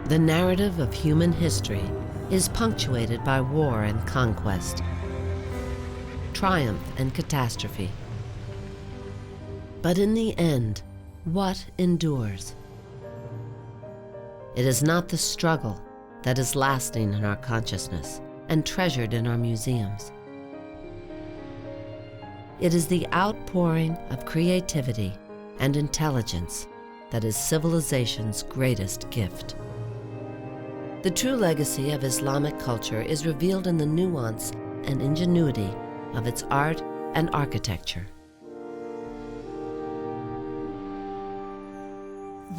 The narrative of human history is punctuated by war and conquest, triumph and catastrophe. But in the end, what endures? It is not the struggle that is lasting in our consciousness and treasured in our museums. It is the outpouring of creativity and intelligence that is civilization's greatest gift. The true legacy of Islamic culture is revealed in the nuance and ingenuity of its art and architecture.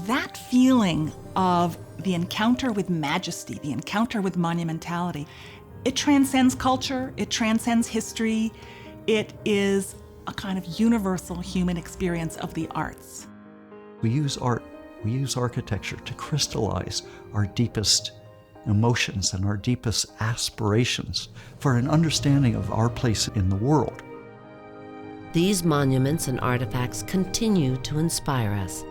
That feeling of the encounter with majesty, the encounter with monumentality, it transcends culture, it transcends history. It is a kind of universal human experience of the arts. We use art, we use architecture to crystallize our deepest emotions and our deepest aspirations for an understanding of our place in the world. These monuments and artifacts continue to inspire us.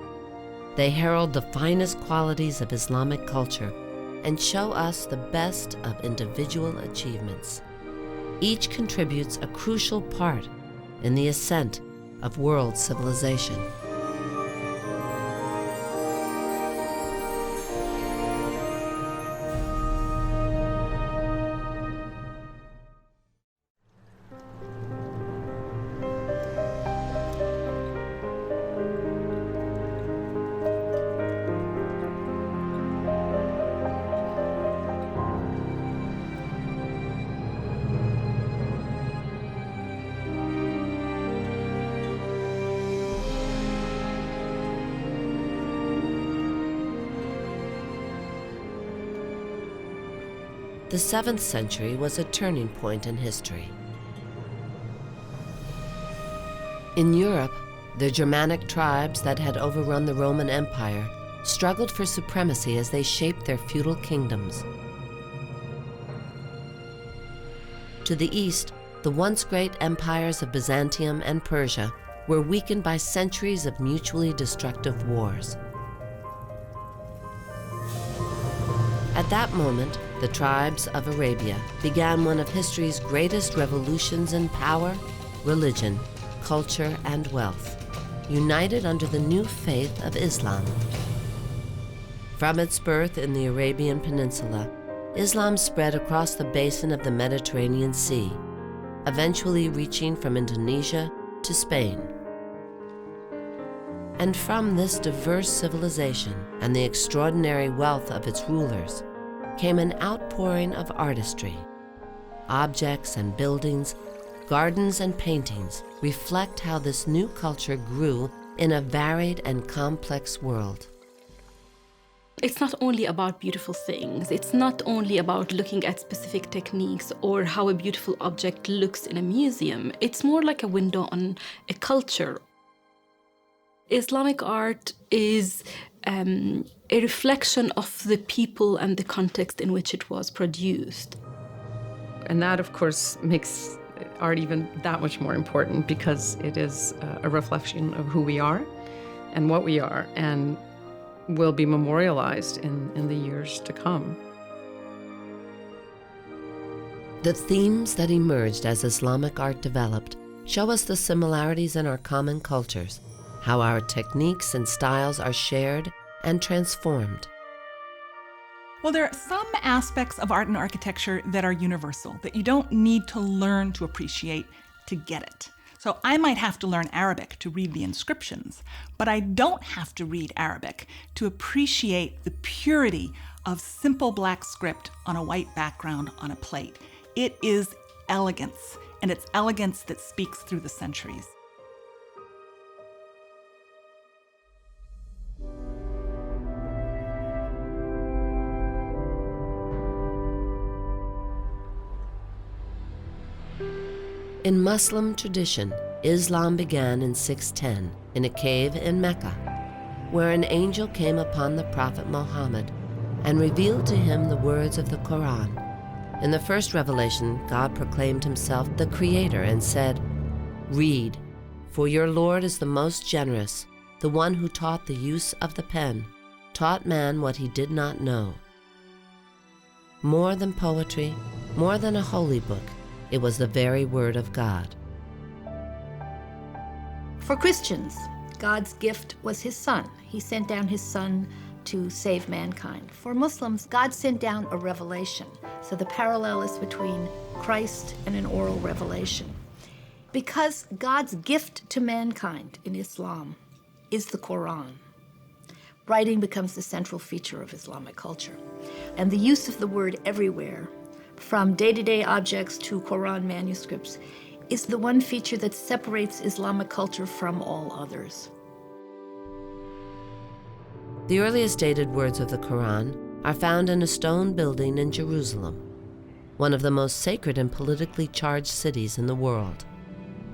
They herald the finest qualities of Islamic culture and show us the best of individual achievements. Each contributes a crucial part in the ascent of world civilization. The 7th century was a turning point in history. In Europe, the Germanic tribes that had overrun the Roman Empire struggled for supremacy as they shaped their feudal kingdoms. To the east, the once great empires of Byzantium and Persia were weakened by centuries of mutually destructive wars. At that moment, the tribes of Arabia began one of history's greatest revolutions in power, religion, culture, and wealth, united under the new faith of Islam. From its birth in the Arabian Peninsula, Islam spread across the basin of the Mediterranean Sea, eventually reaching from Indonesia to Spain. And from this diverse civilization and the extraordinary wealth of its rulers came an outpouring of artistry. Objects and buildings, gardens and paintings reflect how this new culture grew in a varied and complex world. It's not only about beautiful things. It's not only about looking at specific techniques or how a beautiful object looks in a museum. It's more like a window on a culture. Islamic art is a reflection of the people and the context in which it was produced. And that, of course, makes art even that much more important because it is a reflection of who we are and what we are and will be memorialized in the years to come. The themes that emerged as Islamic art developed show us the similarities in our common cultures, how our techniques and styles are shared and transformed. Well, there are some aspects of art and architecture that are universal, that you don't need to learn to appreciate to get it. So I might have to learn Arabic to read the inscriptions, but I don't have to read Arabic to appreciate the purity of simple black script on a white background on a plate. It is elegance, and it's elegance that speaks through the centuries. In Muslim tradition, Islam began in 610 in a cave in Mecca, where an angel came upon the Prophet Muhammad and revealed to him the words of the Quran. In the first revelation, God proclaimed himself the Creator and said, "Read, for your Lord is the most generous, the one who taught the use of the pen, taught man what he did not know, More than poetry, more than a holy book, it was the very word of God. For Christians, God's gift was his son. He sent down his son to save mankind. For Muslims, God sent down a revelation. So the parallel is between Christ and an oral revelation. Because God's gift to mankind in Islam is the Quran, writing becomes the central feature of Islamic culture. And the use of the word everywhere, from day-to-day objects to Quran manuscripts, is the one feature that separates Islamic culture from all others. The earliest dated words of the Quran are found in a stone building in Jerusalem, one of the most sacred and politically charged cities in the world.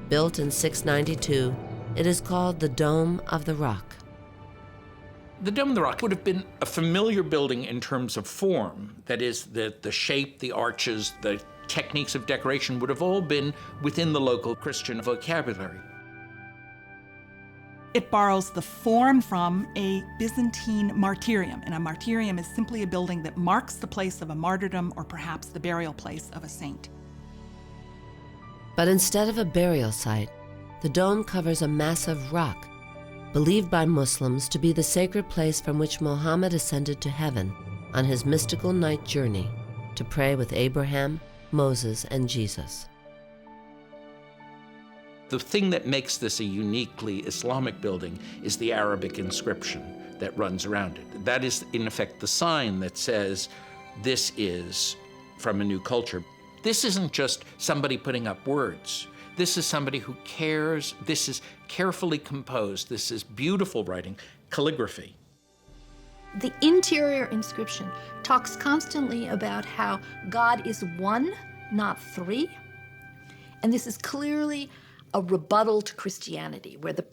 Built in 692, it is called the Dome of the Rock. The Dome of the Rock would have been a familiar building in terms of form. That is, the shape, the arches, the techniques of decoration would have all been within the local Christian vocabulary. It borrows the form from a Byzantine martyrium, and a martyrium is simply a building that marks the place of a martyrdom or perhaps the burial place of a saint. But instead of a burial site, the dome covers a massive rock, believed by Muslims to be the sacred place from which Muhammad ascended to heaven on his mystical night journey to pray with Abraham, Moses, and Jesus. The thing that makes this a uniquely Islamic building is the Arabic inscription that runs around it. That is, in effect, the sign that says, this is from a new culture. This isn't just somebody putting up words. This is somebody who cares. This is carefully composed. This is beautiful writing, calligraphy. The interior inscription talks constantly about how God is one, not three. And this is clearly a rebuttal to Christianity, where the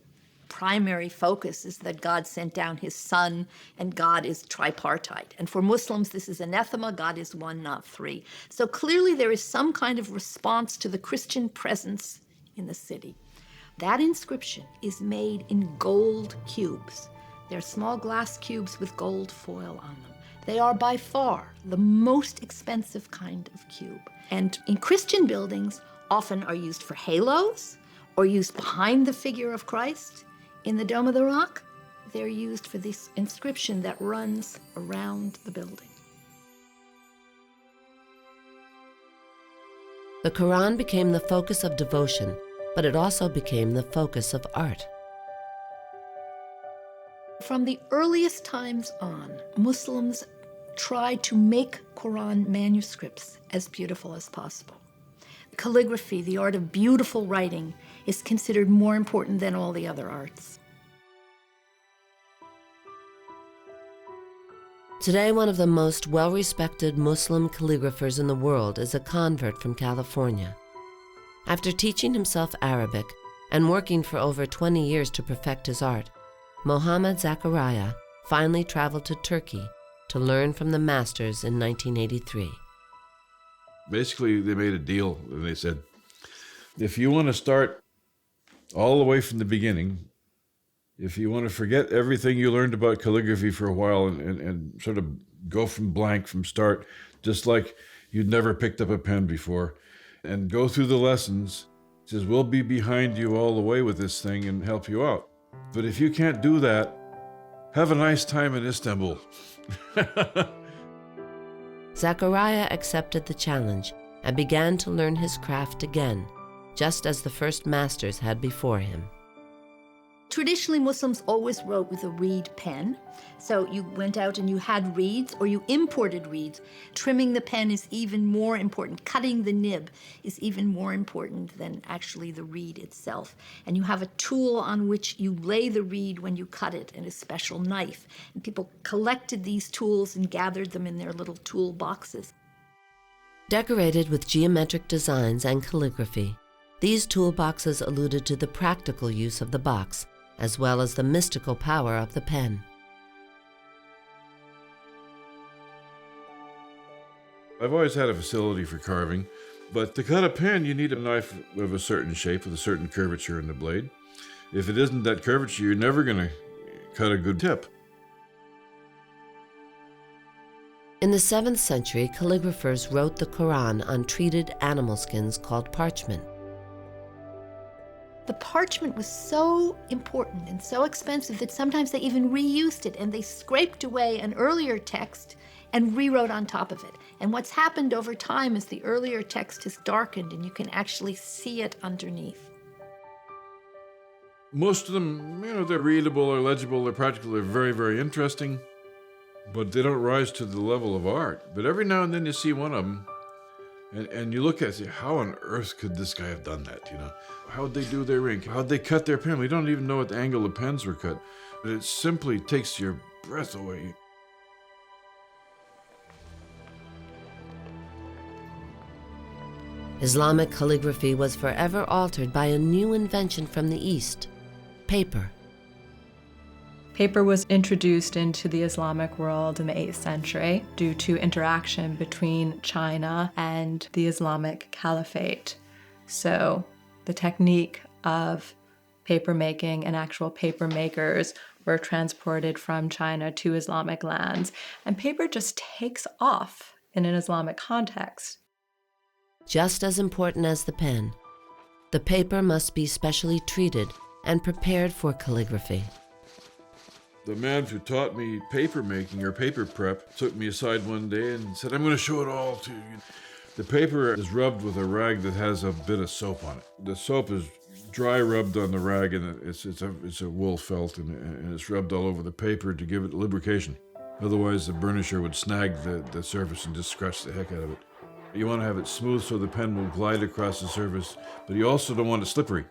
primary focus is that God sent down his son and God is tripartite. And for Muslims, this is anathema, God is one, not three. So clearly there is some kind of response to the Christian presence in the city. That inscription is made in gold cubes. They're small glass cubes with gold foil on them. They are by far the most expensive kind of cube. And in Christian buildings, often are used for halos or used behind the figure of Christ. In the Dome of the Rock, they're used for this inscription that runs around the building. The Quran became the focus of devotion, but it also became the focus of art. From the earliest times on, Muslims tried to make Quran manuscripts as beautiful as possible. Calligraphy, the art of beautiful writing, is considered more important than all the other arts. Today, one of the most well-respected Muslim calligraphers in the world is a convert from California. After teaching himself Arabic and working for over 20 years to perfect his art, Mohammad Zakaria finally traveled to Turkey to learn from the masters in 1983. Basically, they made a deal, and they said, if you want to start all the way from the beginning, if you want to forget everything you learned about calligraphy for a while and sort of go from blank from start, just like you'd never picked up a pen before, and go through the lessons, he says, we'll be behind you all the way with this thing and help you out. But if you can't do that, have a nice time in Istanbul. Zakaria accepted the challenge and began to learn his craft again, just as the first masters had before him. Traditionally, Muslims always wrote with a reed pen. So you went out and you had reeds, or you imported reeds. Trimming the pen is even more important. Cutting the nib is even more important than actually the reed itself. And you have a tool on which you lay the reed when you cut it, and a special knife. And people collected these tools and gathered them in their little tool boxes. Decorated with geometric designs and calligraphy, these toolboxes alluded to the practical use of the box, as well as the mystical power of the pen. I've always had a facility for carving, but to cut a pen, you need a knife of a certain shape with a certain curvature in the blade. If it isn't that curvature, you're never going to cut a good tip. In the 7th century, calligraphers wrote the Quran on treated animal skins called parchment. The parchment was so important and so expensive that sometimes they even reused it, and they scraped away an earlier text and rewrote on top of it. And what's happened over time is the earlier text has darkened and you can actually see it underneath. Most of them, they're readable or legible, they're practical, they're very, very interesting, but they don't rise to the level of art. But every now and then you see one of them, and you look at it and say, how on earth could this guy have done that, How'd they do their ink? How'd they cut their pen? We don't even know what the angle the pens were cut. But it simply takes your breath away. Islamic calligraphy was forever altered by a new invention from the East, paper. Paper was introduced into the Islamic world in the 8th century due to interaction between China and the Islamic Caliphate. So the technique of paper making and actual paper makers were transported from China to Islamic lands, and paper just takes off in an Islamic context. Just as important as the pen, the paper must be specially treated and prepared for calligraphy. The man who taught me paper making or paper prep took me aside one day and said, I'm going to show it all to you. The paper is rubbed with a rag that has a bit of soap on it. The soap is dry rubbed on the rag, and it's a wool felt, and it's rubbed all over the paper to give it lubrication. Otherwise, the burnisher would snag the surface and just scratch the heck out of it. You want to have it smooth so the pen will glide across the surface, but you also don't want it slippery.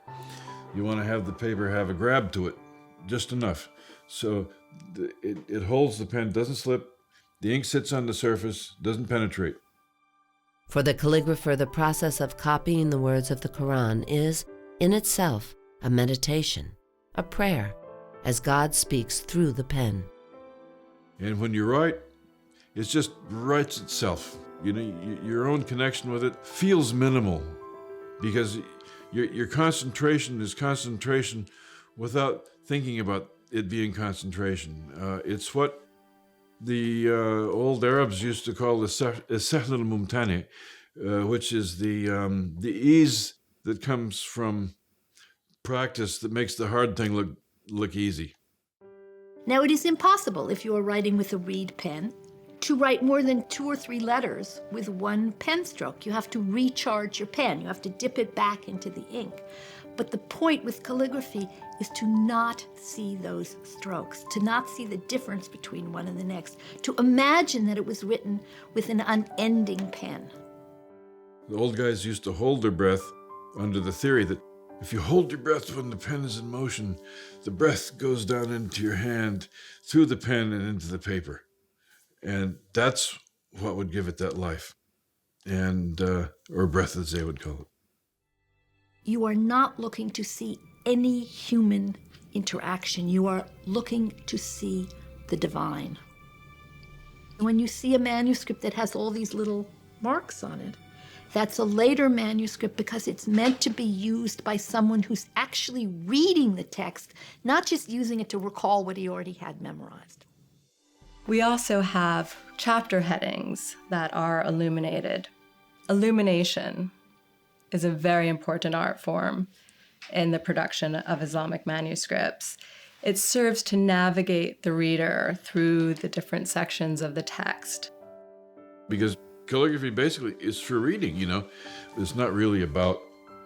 You want to have the paper have a grab to it, just enough. So it holds the pen, doesn't slip, the ink sits on the surface, doesn't penetrate. For the calligrapher, the process of copying the words of the Quran is, in itself, a meditation, a prayer, as God speaks through the pen. And when you write, it just writes itself. Your own connection with it feels minimal because your concentration is concentration without thinking about it being concentration. It's what the old Arabs used to call the sahl al-mumtani, which is the ease that comes from practice that makes the hard thing look easy. Now, it is impossible, if you are writing with a reed pen, to write more than 2 or 3 letters with one pen stroke. You have to recharge your pen. You have to dip it back into the ink. But the point with calligraphy is to not see those strokes, to not see the difference between one and the next, to imagine that it was written with an unending pen. The old guys used to hold their breath under the theory that if you hold your breath when the pen is in motion, the breath goes down into your hand, through the pen and into the paper. And that's what would give it that life, and or breath, as they would call it. You are not looking to see any human interaction. You are looking to see the divine. When you see a manuscript that has all these little marks on it, that's a later manuscript because it's meant to be used by someone who's actually reading the text, not just using it to recall what he already had memorized. We also have chapter headings that are illuminated. Illumination is a very important art form in the production of Islamic manuscripts. It serves to navigate the reader through the different sections of the text. Because calligraphy basically is for reading, It's not really about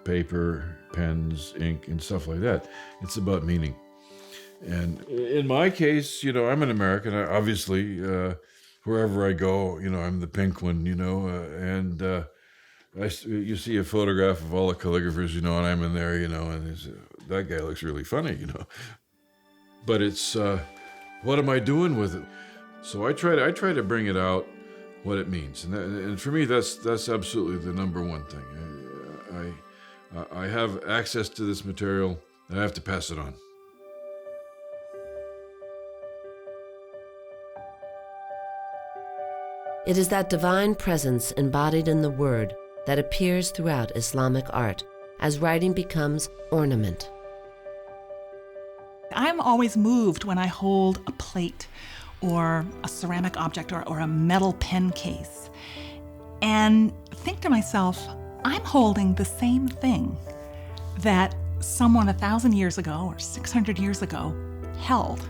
paper, pens, ink, and stuff like that. It's about meaning. And in my case, I'm an American. Obviously, wherever I go, I'm the pink one, and you see a photograph of all the calligraphers, and I'm in there, and that guy looks really funny, But it's, what am I doing with it? So I try to bring it out, what it means. And for me, that's absolutely the number one thing. I have access to this material, and I have to pass it on. It is that divine presence embodied in the word that appears throughout Islamic art as writing becomes ornament. I'm always moved when I hold a plate or a ceramic object or a metal pen case and think to myself, I'm holding the same thing that someone 1,000 years ago or 600 years ago held.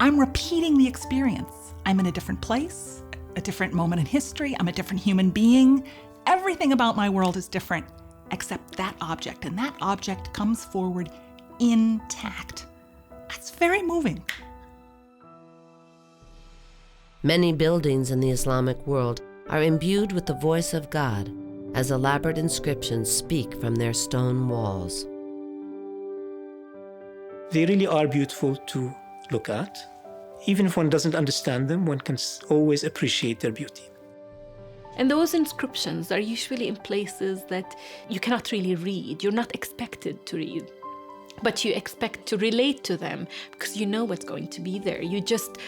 I'm repeating the experience. I'm in a different place, a different moment in history. I'm a different human being. Everything about my world is different except that object, and that object comes forward intact. That's very moving. Many buildings in the Islamic world are imbued with the voice of God, as elaborate inscriptions speak from their stone walls. They really are beautiful to look at. Even if one doesn't understand them, one can always appreciate their beauty. And those inscriptions are usually in places that you cannot really read. You're not expected to read, but you expect to relate to them because you know what's going to be there. You just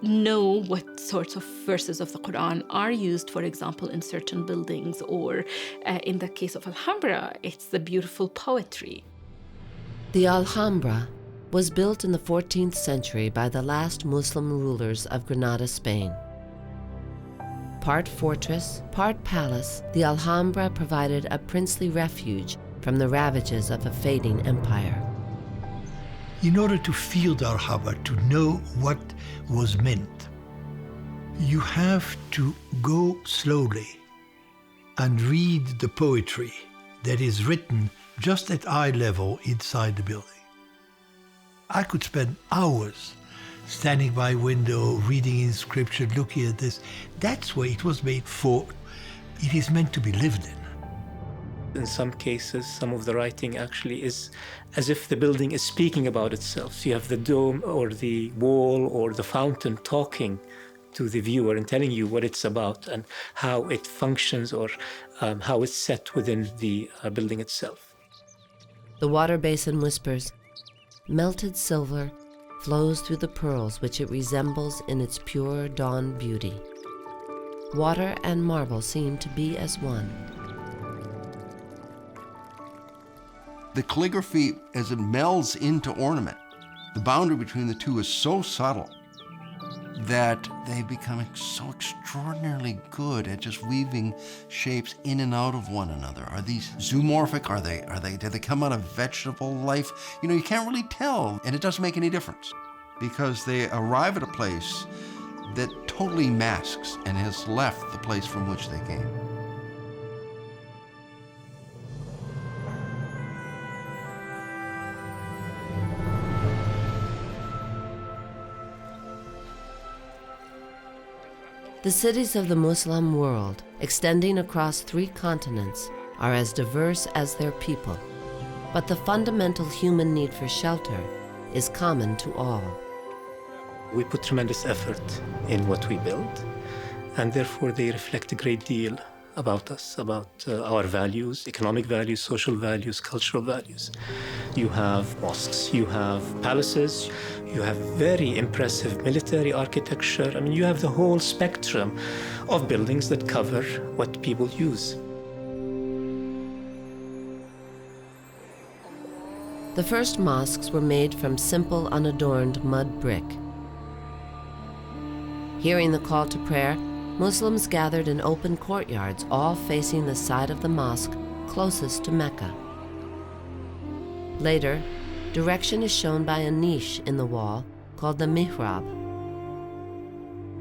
know what sorts of verses of the Quran are used, for example, in certain buildings, or in the case of Alhambra, it's the beautiful poetry. The Alhambra was built in the 14th century by the last Muslim rulers of Granada, Spain. Part fortress, part palace, the Alhambra provided a princely refuge from the ravages of a fading empire. In order to feel the Alhambra, to know what was meant, you have to go slowly and read the poetry that is written just at eye level inside the building. I could spend hours standing by a window, reading inscription, looking at this. That's what it was made for. It is meant to be lived in. In some cases, some of the writing actually is as if the building is speaking about itself. So you have the dome or the wall or the fountain talking to the viewer and telling you what it's about and how it functions, or how it's set within the building itself. The water basin whispers, "Melted silver flows through the pearls which it resembles in its pure dawn beauty. Water and marble seem to be as one." The calligraphy, as it melds into ornament, the boundary between the two is so subtle that they become so extraordinarily good at just weaving shapes in and out of one another. Are these zoomorphic? Do they come out of vegetable life? You can't really tell, and it doesn't make any difference because they arrive at a place that totally masks and has left the place from which they came. The cities of the Muslim world, extending across 3 continents, are as diverse as their people, but the fundamental human need for shelter is common to all. We put tremendous effort in what we build, and therefore they reflect a great deal about us, about our values, economic values, social values, cultural values. You have mosques, you have palaces, you have very impressive military architecture. I mean, you have the whole spectrum of buildings that cover what people use. The first mosques were made from simple, unadorned mud brick. Hearing the call to prayer, Muslims gathered in open courtyards, all facing the side of the mosque closest to Mecca. Later, direction is shown by a niche in the wall called the mihrab.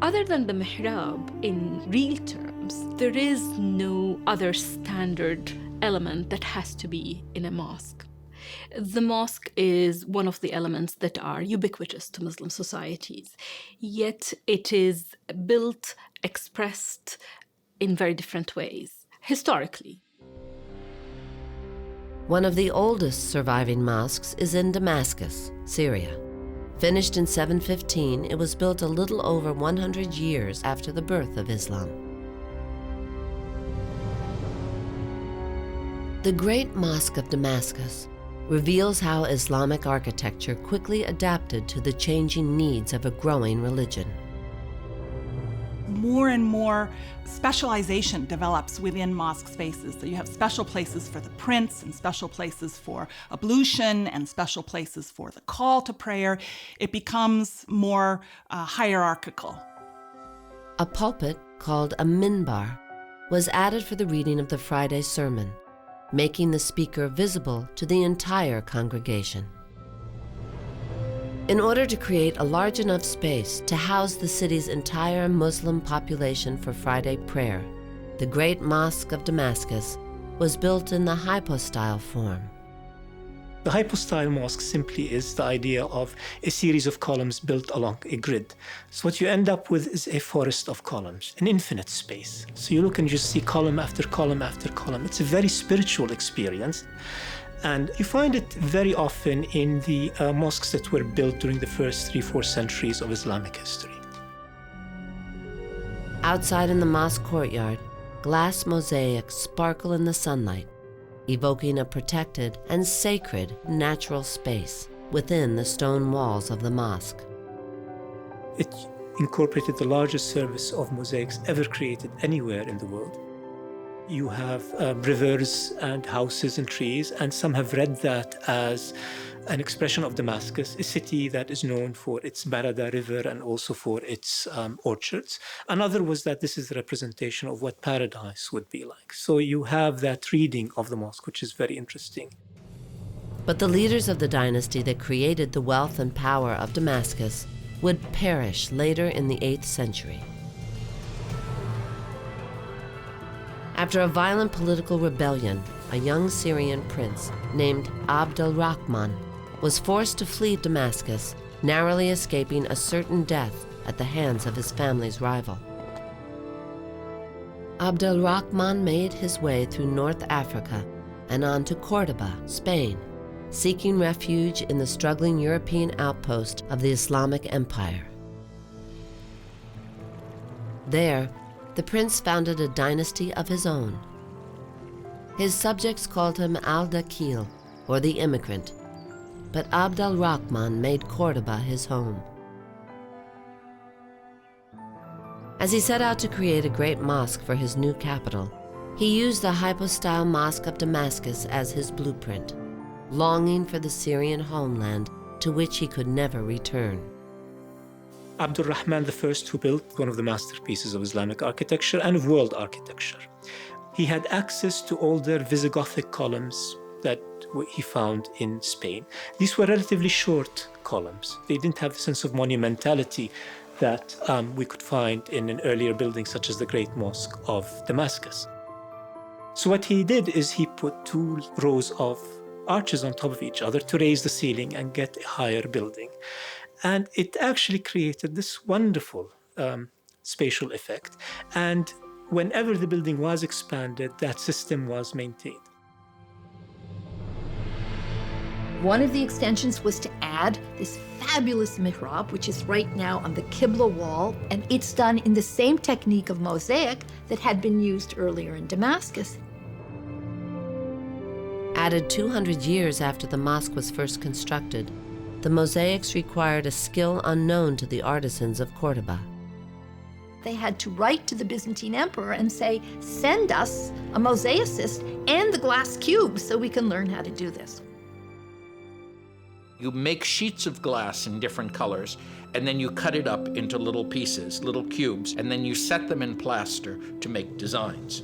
Other than the mihrab, in real terms, there is no other standard element that has to be in a mosque. The mosque is one of the elements that are ubiquitous to Muslim societies, yet it is built, expressed in very different ways, historically. One of the oldest surviving mosques is in Damascus, Syria. Finished in 715, it was built a little over 100 years after the birth of Islam. The Great Mosque of Damascus reveals how Islamic architecture quickly adapted to the changing needs of a growing religion. more and more specialization develops within mosque spaces. So you have special places for the prince and special places for ablution and special places for the call to prayer. It becomes more hierarchical. A pulpit called a minbar was added for the reading of the Friday sermon, making the speaker visible to the entire congregation. In order to create a large enough space to house the city's entire Muslim population for Friday prayer, the Great Mosque of Damascus was built in the hypostyle form. The hypostyle mosque simply is the idea of a series of columns built along a grid. So what you end up with is a forest of columns, an infinite space. So you look and you see column after column after column. It's a very spiritual experience. And you find it very often in the mosques that were built during the first 3-4 centuries of Islamic history. Outside in the mosque courtyard, glass mosaics sparkle in the sunlight, evoking a protected and sacred natural space within the stone walls of the mosque. It incorporated the largest service of mosaics ever created anywhere in the world. You have rivers and houses and trees, and some have read that as an expression of Damascus, a city that is known for its Barada River and also for its orchards. Another was that this is the representation of what paradise would be like. So you have that reading of the mosque, which is very interesting. But the leaders of the dynasty that created the wealth and power of Damascus would perish later in the 8th century. After a violent political rebellion, a young Syrian prince named Abd al-Rahman was forced to flee Damascus, narrowly escaping a certain death at the hands of his family's rival. Abd al-Rahman made his way through North Africa and on to Cordoba, Spain, seeking refuge in the struggling European outpost of the Islamic Empire. There, the prince founded a dynasty of his own. His subjects called him al-Dakil, or the immigrant, but Abd al-Rahman made Cordoba his home. As he set out to create a great mosque for his new capital, he used the hypostyle Mosque of Damascus as his blueprint, longing for the Syrian homeland to which he could never return. Abd al-Rahman I, who built one of the masterpieces of Islamic architecture and of world architecture. He had access to older Visigothic columns that he found in Spain. These were relatively short columns. They didn't have the sense of monumentality that we could find in an earlier building such as the Great Mosque of Damascus. So what he did is he put 2 rows of arches on top of each other to raise the ceiling and get a higher building. And it actually created this wonderful spatial effect. And whenever the building was expanded, that system was maintained. One of the extensions was to add this fabulous mihrab, which is right now on the Qibla wall, and it's done in the same technique of mosaic that had been used earlier in Damascus. Added 200 years after the mosque was first constructed, the mosaics required a skill unknown to the artisans of Cordoba. They had to write to the Byzantine emperor and say, send us a mosaicist and the glass cube so we can learn how to do this. You make sheets of glass in different colors, and then you cut it up into little pieces, little cubes, and then you set them in plaster to make designs.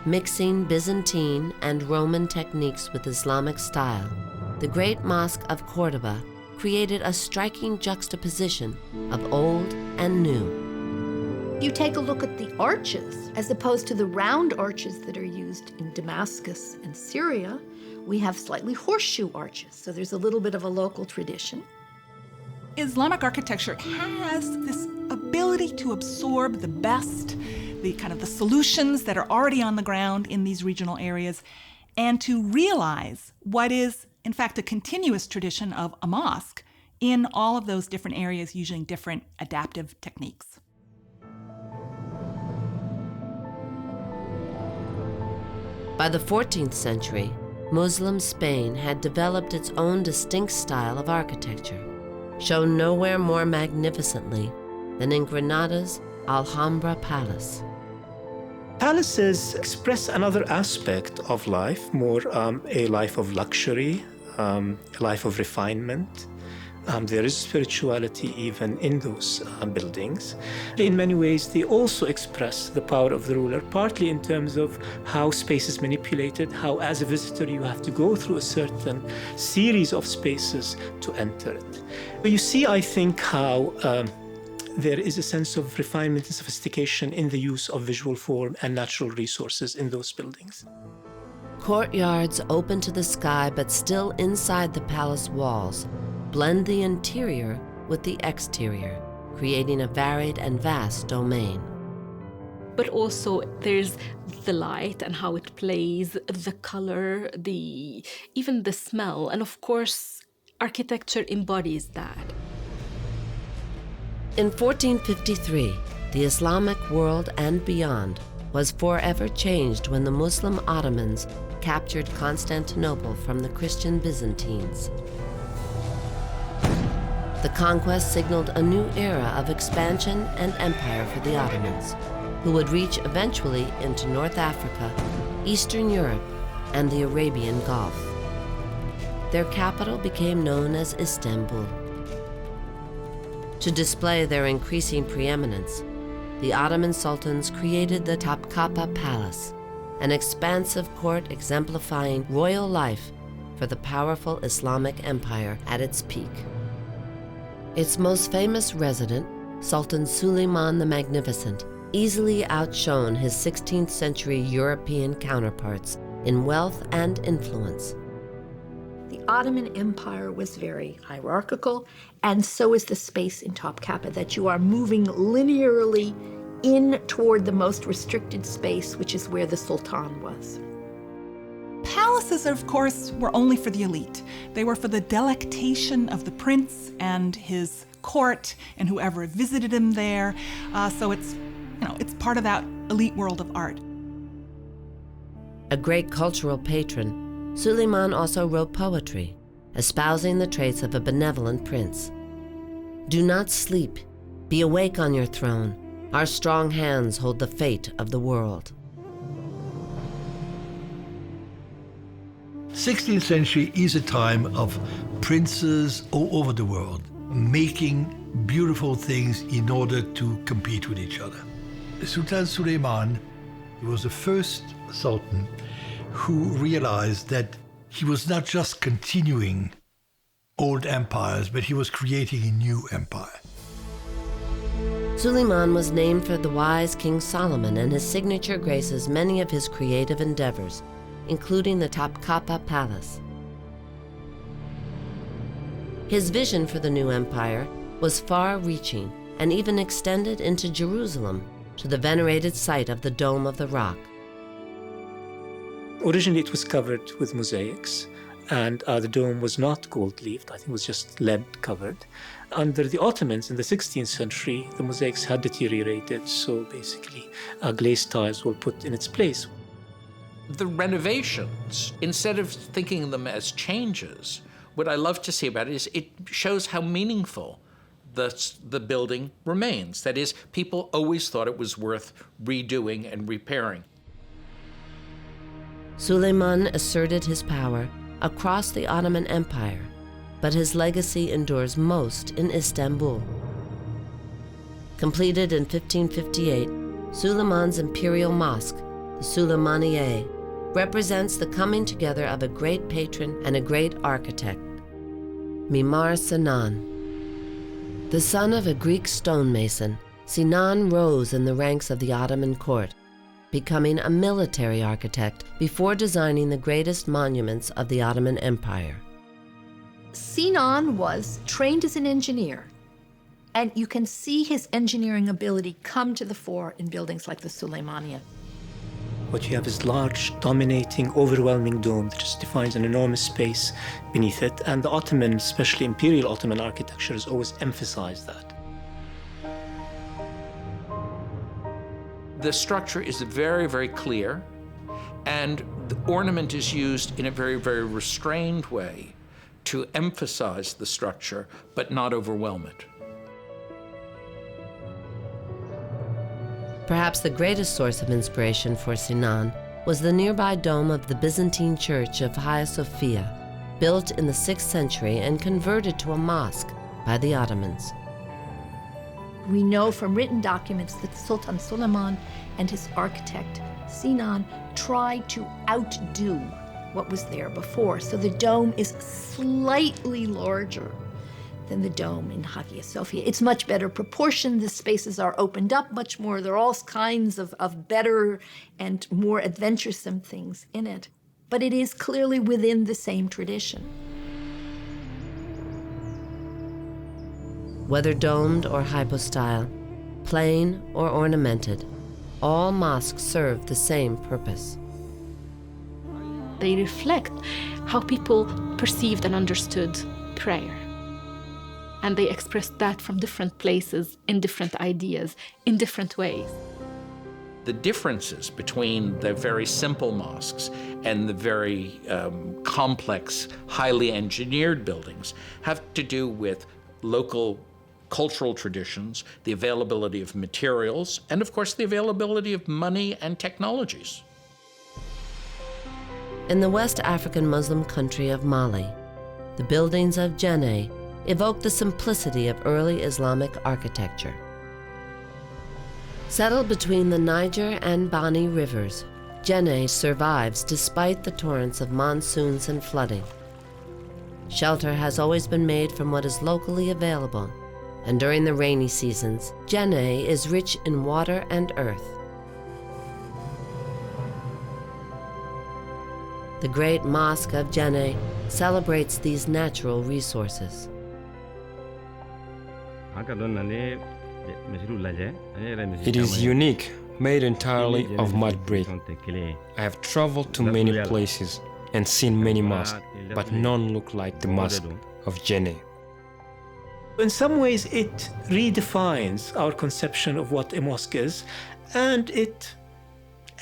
Mixing Byzantine and Roman techniques with Islamic style, the Great Mosque of Cordoba created a striking juxtaposition of old and new. You take a look at the arches, as opposed to the round arches that are used in Damascus and Syria, we have slightly horseshoe arches, so there's a little bit of a local tradition. Islamic architecture has this ability to absorb the best, the solutions that are already on the ground in these regional areas, and to realize what is, in fact, a continuous tradition of a mosque in all of those different areas using different adaptive techniques. By the 14th century, Muslim Spain had developed its own distinct style of architecture, shown nowhere more magnificently than in Granada's Alhambra Palace. Palaces express another aspect of life, more a life of luxury, a life of refinement. There is spirituality even in those buildings. In many ways, they also express the power of the ruler, partly in terms of how space is manipulated, how as a visitor you have to go through a certain series of spaces to enter it. But you see, I think, how there is a sense of refinement and sophistication in the use of visual form and natural resources in those buildings. Courtyards open to the sky but still inside the palace walls blend the interior with the exterior, creating a varied and vast domain. But also there's the light and how it plays, the color, even the smell, and of course, architecture embodies that. In 1453, the Islamic world and beyond was forever changed when the Muslim Ottomans captured Constantinople from the Christian Byzantines. The conquest signaled a new era of expansion and empire for the Ottomans, who would reach eventually into North Africa, Eastern Europe, and the Arabian Gulf. Their capital became known as Istanbul. To display their increasing preeminence, the Ottoman sultans created the Topkapi Palace, an expansive court exemplifying royal life for the powerful Islamic empire at its peak. Its most famous resident, Sultan Suleiman the Magnificent, easily outshone his 16th century European counterparts in wealth and influence. The Ottoman Empire was very hierarchical, and so is the space in Topkapi, that you are moving linearly in toward the most restricted space, which is where the Sultan was. Palaces, of course, were only for the elite. They were for the delectation of the prince and his court and whoever visited him there. So it's part of that elite world of art. A great cultural patron, Suleiman also wrote poetry, espousing the traits of a benevolent prince. Do not sleep. Be awake on your throne. Our strong hands hold the fate of the world. 16th century is a time of princes all over the world making beautiful things in order to compete with each other. Sultan Suleiman was the first sultan who realized that he was not just continuing old empires, but he was creating a new empire. Suleiman was named for the wise King Solomon, and his signature graces many of his creative endeavors, including the Topkapi Palace. His vision for the new empire was far-reaching and even extended into Jerusalem, to the venerated site of the Dome of the Rock. Originally, it was covered with mosaics, and the dome was not gold-leafed. I think it was just lead-covered. Under the Ottomans in the 16th century, the mosaics had deteriorated, so basically glazed tiles were put in its place. The renovations, instead of thinking of them as changes, what I love to see about it is it shows how meaningful the building remains. That is, people always thought it was worth redoing and repairing. Suleiman asserted his power across the Ottoman Empire, but his legacy endures most in Istanbul. Completed in 1558, Suleiman's imperial mosque, the Süleymaniye, represents the coming together of a great patron and a great architect, Mimar Sinan. The son of a Greek stonemason, Sinan rose in the ranks of the Ottoman court, becoming a military architect before designing the greatest monuments of the Ottoman Empire. Sinan was trained as an engineer, and you can see his engineering ability come to the fore in buildings like the Süleymaniye. What you have is large, dominating, overwhelming dome that just defines an enormous space beneath it, and the Ottoman, especially Imperial Ottoman architecture, has always emphasized that. The structure is very, very clear, and the ornament is used in a very, very restrained way to emphasize the structure, but not overwhelm it. Perhaps the greatest source of inspiration for Sinan was the nearby dome of the Byzantine church of Hagia Sophia, built in the 6th century and converted to a mosque by the Ottomans. We know from written documents that Sultan Suleiman and his architect Sinan tried to outdo what was there before. So the dome is slightly larger than the dome in Hagia Sophia. It's much better proportioned. The spaces are opened up much more. There are all kinds of better and more adventuresome things in it. But it is clearly within the same tradition. Whether domed or hypostyle, plain or ornamented, all mosques serve the same purpose. They reflect how people perceived and understood prayer. And they expressed that from different places, in different ideas, in different ways. The differences between the very simple mosques and the very complex, highly engineered buildings have to do with local cultural traditions, the availability of materials, and of course the availability of money and technologies. In the West African Muslim country of Mali, the buildings of Djenné evoke the simplicity of early Islamic architecture. Settled between the Niger and Bani rivers, Djenné survives despite the torrents of monsoons and flooding. Shelter has always been made from what is locally available, and during the rainy seasons, Djenné is rich in water and earth. The great Mosque of Djenné celebrates these natural resources. It is unique, made entirely of mud brick. I have traveled to many places and seen many mosques, but none look like the mosque of Djenné. In some ways, it redefines our conception of what a mosque is, and it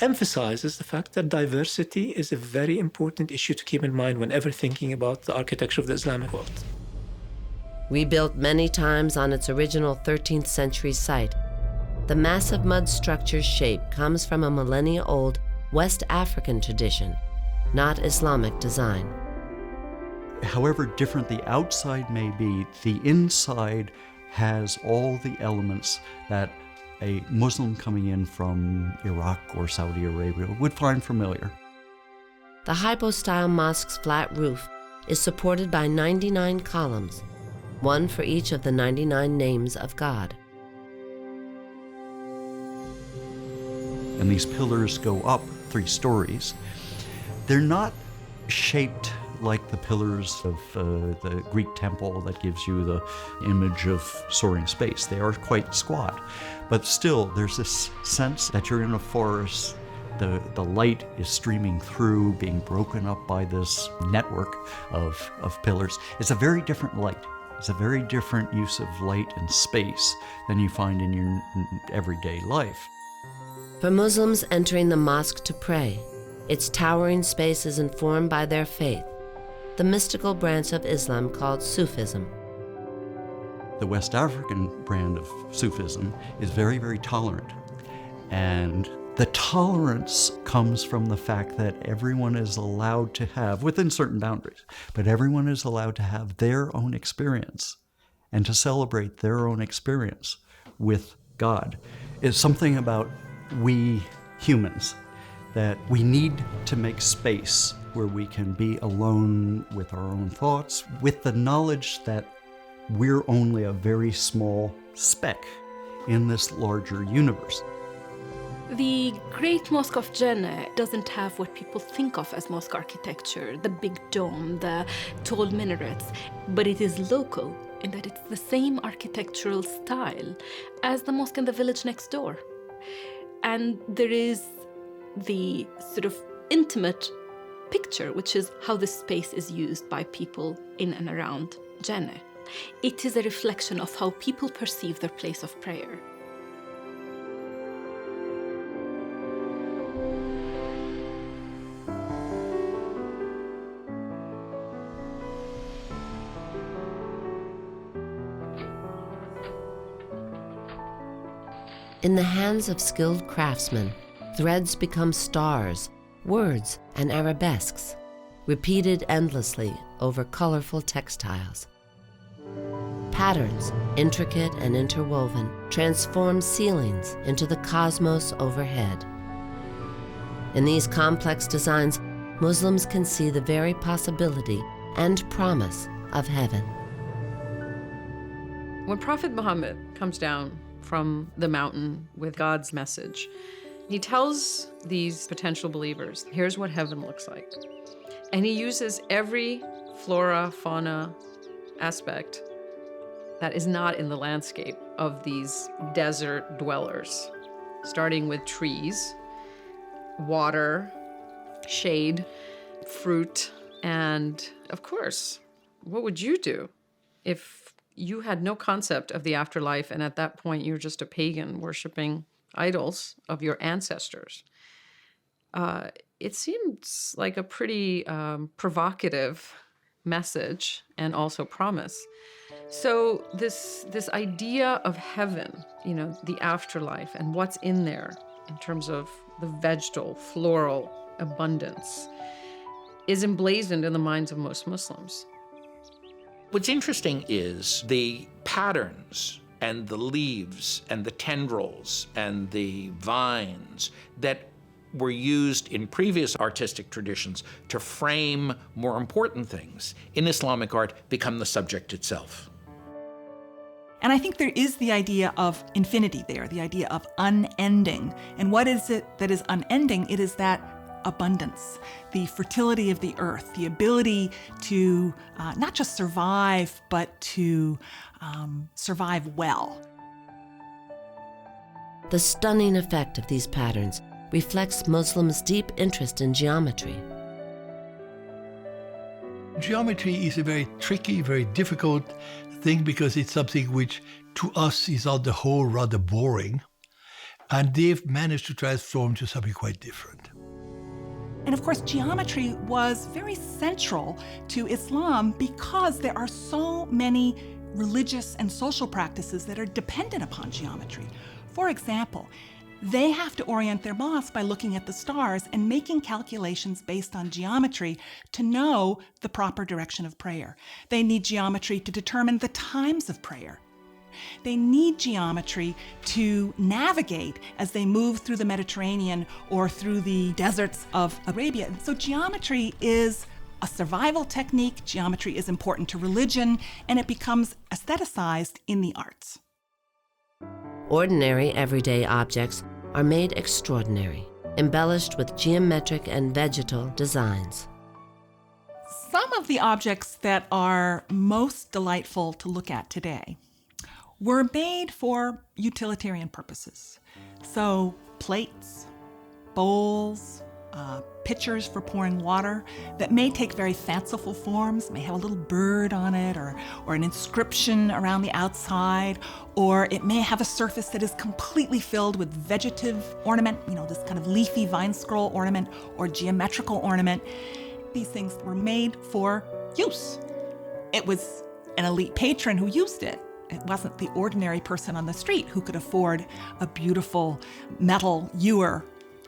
emphasizes the fact that diversity is a very important issue to keep in mind whenever thinking about the architecture of the Islamic world. Rebuilt many times on its original 13th century site, the massive mud structure's shape comes from a millennia-old West African tradition, not Islamic design. However different the outside may be, the inside has all the elements that a Muslim coming in from Iraq or Saudi Arabia would find familiar. The hypostyle mosque's flat roof is supported by 99 columns, one for each of the 99 names of God. And these pillars go up 3 stories. They're not shaped like the pillars of the Greek temple that gives you the image of soaring space. They are quite squat, but still there's this sense that you're in a forest. The light is streaming through, being broken up by this network of pillars. It's a very different light. It's a very different use of light and space than you find in your everyday life. For Muslims entering the mosque to pray, its towering space is informed by their faith, the mystical branch of Islam called Sufism. The West African brand of Sufism is very, very tolerant. And the tolerance comes from the fact that everyone is allowed to have, within certain boundaries, but everyone is allowed to have their own experience and to celebrate their own experience with God. It's something about we humans that we need to make space where we can be alone with our own thoughts, with the knowledge that we're only a very small speck in this larger universe. The Great Mosque of Djenné doesn't have what people think of as mosque architecture, the big dome, the tall minarets, but it is local in that it's the same architectural style as the mosque in the village next door. And there is the sort of intimate picture, which is how this space is used by people in and around Djenné. It is a reflection of how people perceive their place of prayer. In the hands of skilled craftsmen, threads become stars, words, and arabesques, repeated endlessly over colorful textiles. Patterns, intricate and interwoven, transform ceilings into the cosmos overhead. In these complex designs, Muslims can see the very possibility and promise of heaven. When Prophet Muhammad comes down from the mountain with God's message, he tells these potential believers, here's what heaven looks like. And he uses every flora, fauna aspect that is not in the landscape of these desert dwellers, starting with trees, water, shade, fruit, and of course, what would you do if you had no concept of the afterlife and at that point you're just a pagan worshiping idols of your ancestors? It seems like a pretty provocative message and also promise. So this idea of heaven, the afterlife and what's in there in terms of the vegetal, floral abundance is emblazoned in the minds of most Muslims. What's interesting is the patterns and the leaves and the tendrils and the vines that were used in previous artistic traditions to frame more important things in Islamic art become the subject itself. And I think there is the idea of infinity there, the idea of unending. And what is it that is unending? It is that abundance, the fertility of the earth, the ability to not just survive, but to survive well. The stunning effect of these patterns reflects Muslims' deep interest in geometry. Geometry is a very tricky, very difficult thing because it's something which to us is on the whole rather boring, and they've managed to transform to something quite different. And of course, geometry was very central to Islam because there are so many religious and social practices that are dependent upon geometry. For example, they have to orient their mosque by looking at the stars and making calculations based on geometry to know the proper direction of prayer. They need geometry to determine the times of prayer. They need geometry to navigate as they move through the Mediterranean or through the deserts of Arabia. So geometry is a survival technique. Geometry is important to religion, and it becomes aestheticized in the arts. Ordinary, everyday objects are made extraordinary, embellished with geometric and vegetal designs. Some of the objects that are most delightful to look at today were made for utilitarian purposes. So plates, bowls, pitchers for pouring water that may take very fanciful forms, may have a little bird on it or an inscription around the outside, or it may have a surface that is completely filled with vegetative ornament, this kind of leafy vine scroll ornament or geometrical ornament. These things were made for use. It was an elite patron who used it. It wasn't the ordinary person on the street who could afford a beautiful metal ewer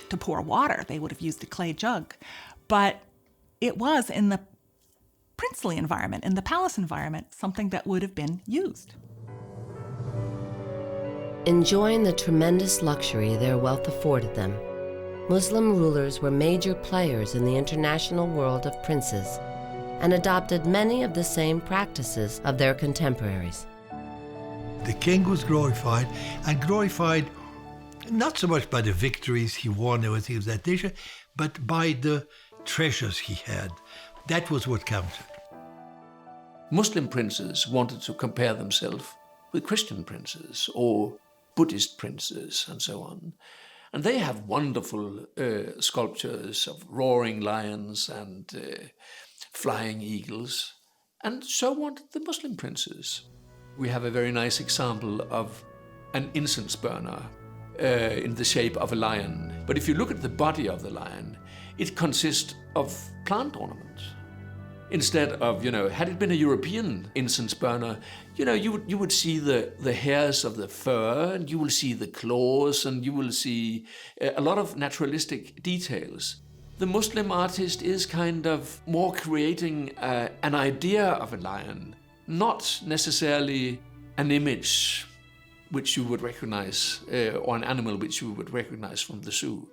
to pour water. They would have used a clay jug. But it was in the princely environment, in the palace environment, something that would have been used. Enjoying the tremendous luxury their wealth afforded them, Muslim rulers were major players in the international world of princes and adopted many of the same practices of their contemporaries. The king was glorified, and glorified not so much by the victories he won or things of that nature, but by the treasures he had. That was what counted. Muslim princes wanted to compare themselves with Christian princes or Buddhist princes and so on. And they have wonderful sculptures of roaring lions and flying eagles. And so wanted the Muslim princes. We have a very nice example of an incense burner in the shape of a lion. But if you look at the body of the lion, it consists of plant ornament. Instead of, had it been a European incense burner, you would see the hairs of the fur, and you will see the claws, and you will see a lot of naturalistic details. The Muslim artist is kind of more creating an idea of a lion, not necessarily an image which you would recognize, or an animal which you would recognize from the zoo.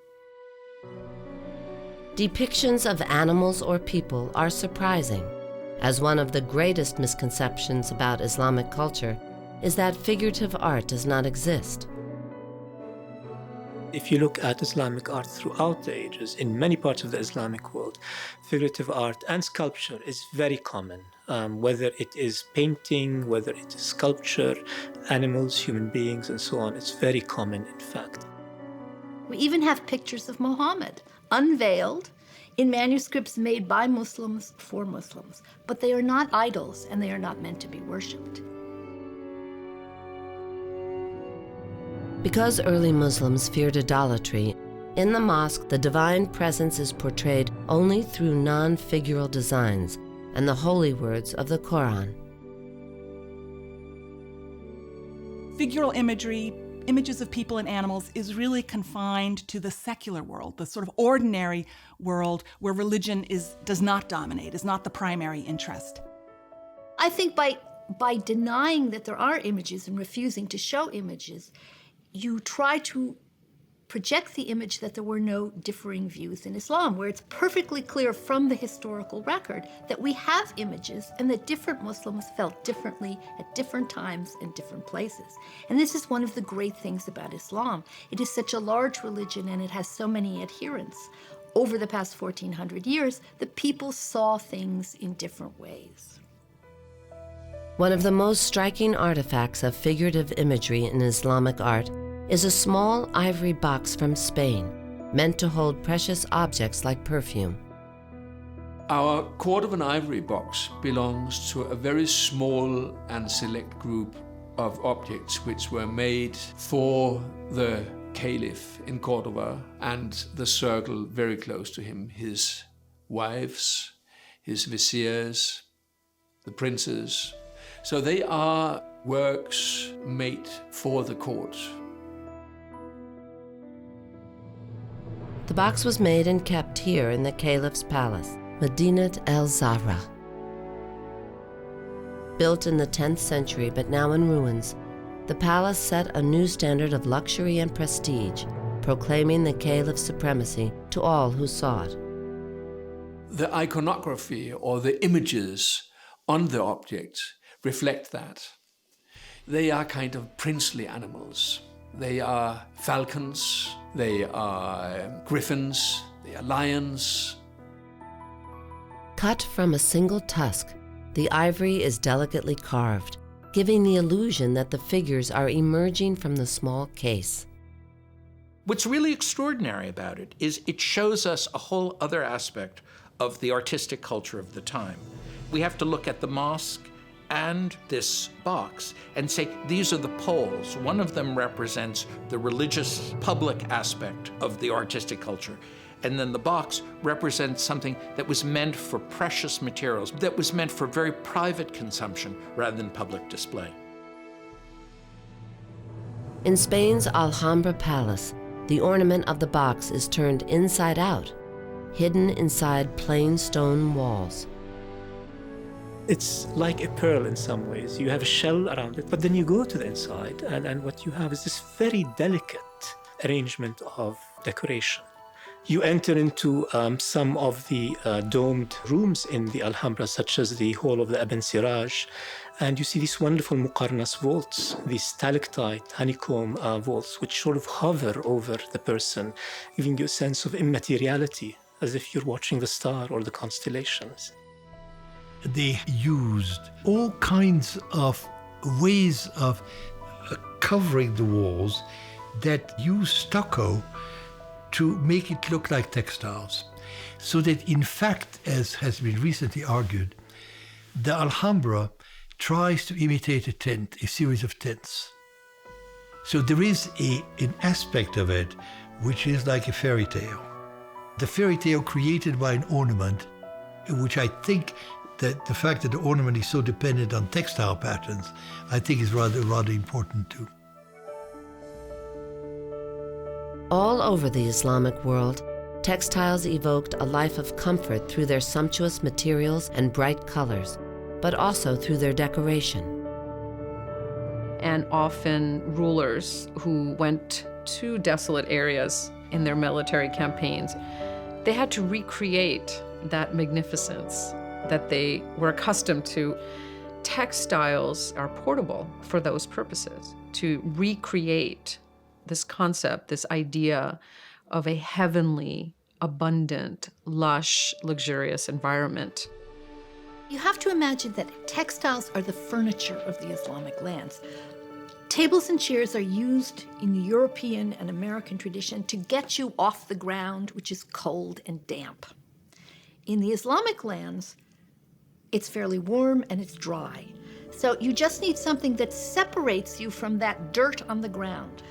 Depictions of animals or people are surprising, as one of the greatest misconceptions about Islamic culture is that figurative art does not exist. If you look at Islamic art throughout the ages, in many parts of the Islamic world, figurative art and sculpture is very common. Whether it is painting, whether it is sculpture, animals, human beings, and so on, it's very common, in fact. We even have pictures of Muhammad, unveiled, in manuscripts made by Muslims for Muslims. But they are not idols, and they are not meant to be worshipped. Because early Muslims feared idolatry, in the mosque the divine presence is portrayed only through non-figural designs and the holy words of the Quran. Figural imagery, images of people and animals, is really confined to the secular world, the sort of ordinary world where religion does not dominate, is not the primary interest. I think by denying that there are images and refusing to show images, you try to project the image that there were no differing views in Islam, where it's perfectly clear from the historical record that we have images and that different Muslims felt differently at different times and different places. And this is one of the great things about Islam. It is such a large religion and it has so many adherents. Over the past 1400 years, the people saw things in different ways. One of the most striking artifacts of figurative imagery in Islamic art is a small ivory box from Spain, meant to hold precious objects like perfume. Our quart of an ivory box belongs to a very small and select group of objects which were made for the caliph in Cordoba and the circle very close to him, his wives, his viziers, the princes. So they are works made for the court. The box was made and kept here in the Caliph's palace, Medinat el-Zahra. Built in the 10th century but now in ruins, the palace set a new standard of luxury and prestige, proclaiming the Caliph's supremacy to all who saw it. The iconography or the images on the object reflect that. They are kind of princely animals. They are falcons, they are griffins, they are lions. Cut from a single tusk, the ivory is delicately carved, giving the illusion that the figures are emerging from the small case. What's really extraordinary about it is it shows us a whole other aspect of the artistic culture of the time. We have to look at the mosque and this box and say, these are the poles. One of them represents the religious public aspect of the artistic culture. And then the box represents something that was meant for precious materials, that was meant for very private consumption rather than public display. In Spain's Alhambra Palace, the ornament of the box is turned inside out, hidden inside plain stone walls. It's like a pearl in some ways. You have a shell around it, but then you go to the inside, and what you have is this very delicate arrangement of decoration. You enter into some of the domed rooms in the Alhambra, such as the Hall of the Ibn Siraj, and you see these wonderful muqarnas vaults, these stalactite, honeycomb vaults, which sort of hover over the person, giving you a sense of immateriality, as if you're watching the star or the constellations. They used all kinds of ways of covering the walls that use stucco to make it look like textiles. So that in fact, as has been recently argued, the Alhambra tries to imitate a tent, a series of tents. So there is an aspect of it which is like a fairy tale. The fairy tale created by an ornament, which I think that the fact that the ornament is so dependent on textile patterns, I think is rather important too. All over the Islamic world, textiles evoked a life of comfort through their sumptuous materials and bright colors, but also through their decoration. And often rulers who went to desolate areas in their military campaigns, they had to recreate that magnificence that they were accustomed to. Textiles are portable for those purposes, to recreate this concept, this idea of a heavenly, abundant, lush, luxurious environment. You have to imagine that textiles are the furniture of the Islamic lands. Tables and chairs are used in the European and American tradition to get you off the ground, which is cold and damp. In the Islamic lands, it's fairly warm and it's dry. So you just need something that separates you from that dirt on the ground.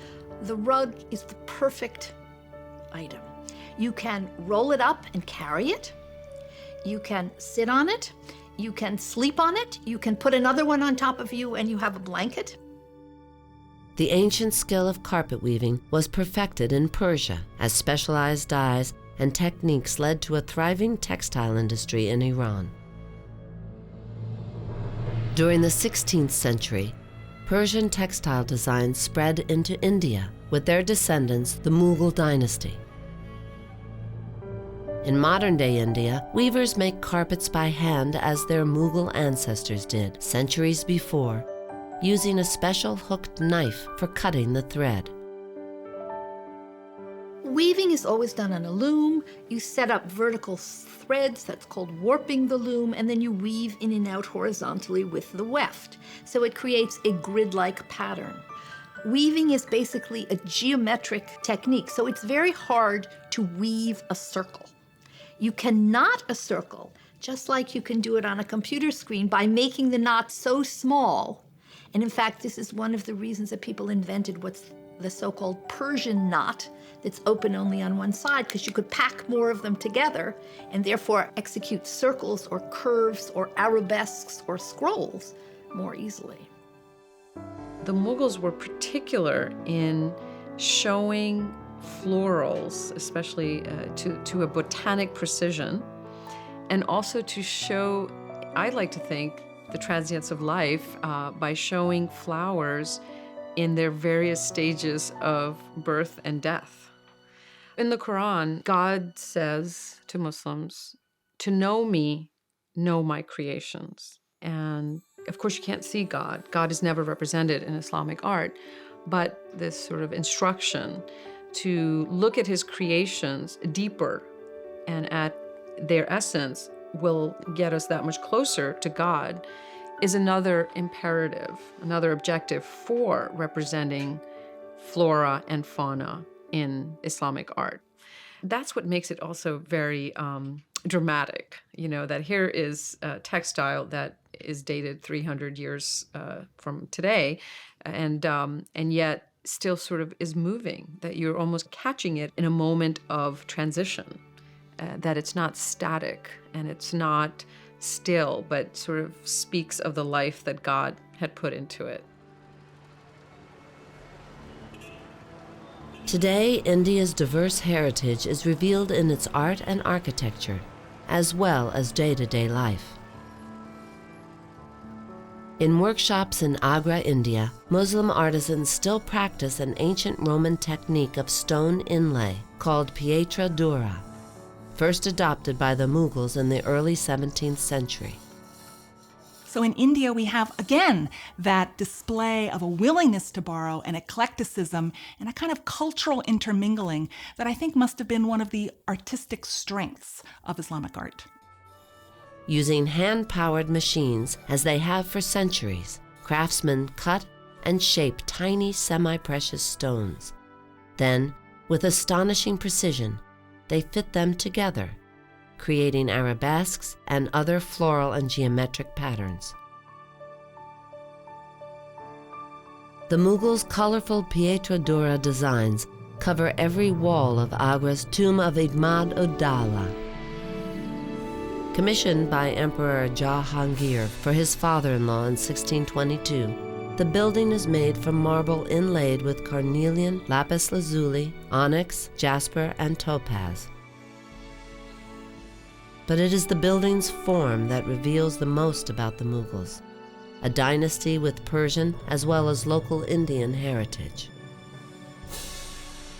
The rug is the perfect item. You can roll it up and carry it. You can sit on it. You can sleep on it. You can put another one on top of you and you have a blanket. The ancient skill of carpet weaving was perfected in Persia as specialized dyes and techniques led to a thriving textile industry in Iran. During the 16th century, Persian textile design spread into India with their descendants, the Mughal dynasty. In modern-day India, weavers make carpets by hand as their Mughal ancestors did centuries before, using a special hooked knife for cutting the thread. Weaving is always done on a loom. You set up vertical threads, that's called warping the loom, and then you weave in and out horizontally with the weft. So it creates a grid-like pattern. Weaving is basically a geometric technique, so it's very hard to weave a circle. You can knot a circle, just like you can do it on a computer screen, by making the knot so small. And in fact, this is one of the reasons that people invented what's the so-called Persian knot, that's open only on one side, because you could pack more of them together and therefore execute circles or curves or arabesques or scrolls more easily. The Mughals were particular in showing florals, especially to a botanic precision, and also to show, I like to think, the transience of life by showing flowers in their various stages of birth and death. In the Quran, God says to Muslims, to know me, know my creations. And of course, you can't see God. God is never represented in Islamic art, but this sort of instruction to look at his creations deeper and at their essence will get us that much closer to God is another imperative, another objective for representing flora and fauna in Islamic art. That's what makes it also very dramatic, that here is a textile that is dated 300 years from today, and yet still sort of is moving, that you're almost catching it in a moment of transition, that it's not static and it's not still, but sort of speaks of the life that God had put into it. Today, India's diverse heritage is revealed in its art and architecture, as well as day-to-day life. In workshops in Agra, India, Muslim artisans still practice an ancient Roman technique of stone inlay called pietra dura, first adopted by the Mughals in the early 17th century. So in India, we have, again, that display of a willingness to borrow and eclecticism and a kind of cultural intermingling that I think must have been one of the artistic strengths of Islamic art. Using hand-powered machines, as they have for centuries, craftsmen cut and shape tiny semi-precious stones. Then, with astonishing precision, they fit them together, creating arabesques and other floral and geometric patterns. The Mughals' colorful pietra dura designs cover every wall of Agra's tomb of Ihmad-ud-Dawla. Commissioned by Emperor Jahangir for his father-in-law in 1622, the building is made from marble inlaid with carnelian, lapis lazuli, onyx, jasper, and topaz. But it is the building's form that reveals the most about the Mughals, a dynasty with Persian as well as local Indian heritage.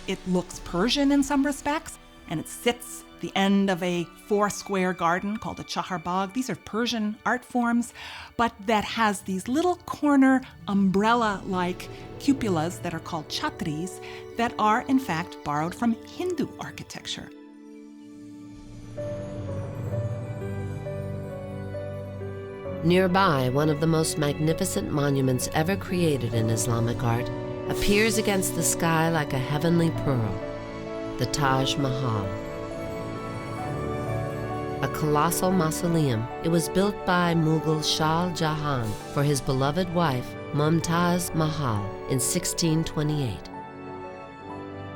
It looks Persian in some respects, and it sits at the end of a 4-square garden called a Chaharbagh. These are Persian art forms, but that has these little corner umbrella-like cupolas that are called chhatris that are in fact borrowed from Hindu architecture. Nearby, one of the most magnificent monuments ever created in Islamic art appears against the sky like a heavenly pearl, the Taj Mahal. A colossal mausoleum, it was built by Mughal Shah Jahan for his beloved wife, Mumtaz Mahal, in 1628.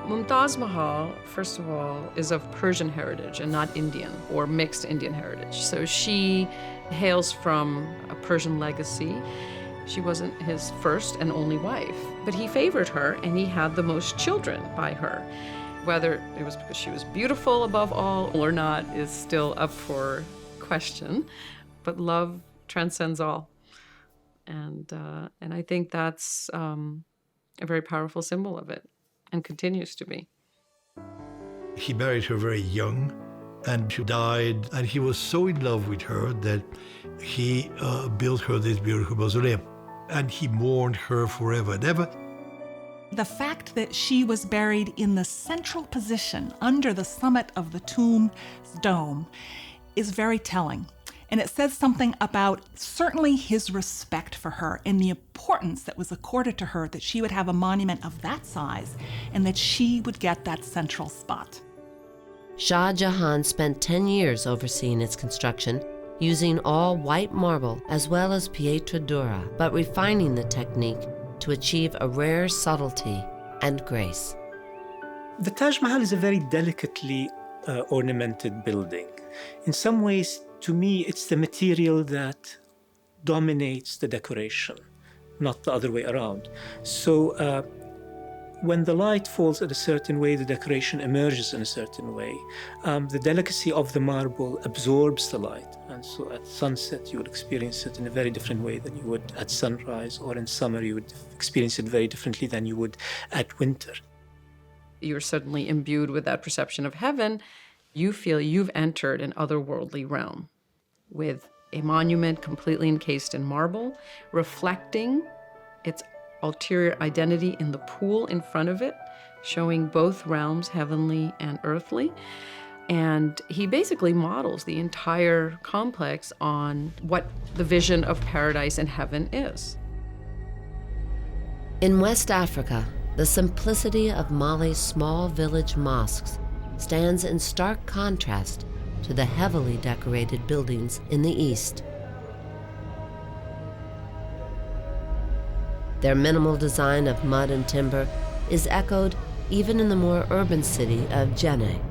Mumtaz Mahal, first of all, is of Persian heritage and not Indian or mixed Indian heritage. So she hails from a Persian legacy. She wasn't his first and only wife, but he favored her and he had the most children by her. Whether it was because she was beautiful above all or not is still up for question, but love transcends all. And I think that's a very powerful symbol of it and continues to be. He married her very young and she died, and he was so in love with her that he built her this beautiful mausoleum. And he mourned her forever and ever. The fact that she was buried in the central position under the summit of the tomb's dome is very telling. And it says something about certainly his respect for her and the importance that was accorded to her that she would have a monument of that size and that she would get that central spot. Shah Jahan spent 10 years overseeing its construction, using all white marble as well as pietra dura, but refining the technique to achieve a rare subtlety and grace. The Taj Mahal is a very delicately ornamented building. In some ways, to me, it's the material that dominates the decoration, not the other way around. So when the light falls in a certain way, the decoration emerges in a certain way. The delicacy of the marble absorbs the light. And so at sunset, you would experience it in a very different way than you would at sunrise, or in summer, you would experience it very differently than you would at winter. You're suddenly imbued with that perception of heaven. You feel you've entered an otherworldly realm with a monument completely encased in marble, reflecting its ulterior identity in the pool in front of it, showing both realms, heavenly and earthly. And he basically models the entire complex on what the vision of paradise and heaven is. In West Africa, the simplicity of Mali's small village mosques stands in stark contrast to the heavily decorated buildings in the East. Their minimal design of mud and timber is echoed even in the more urban city of Jenne.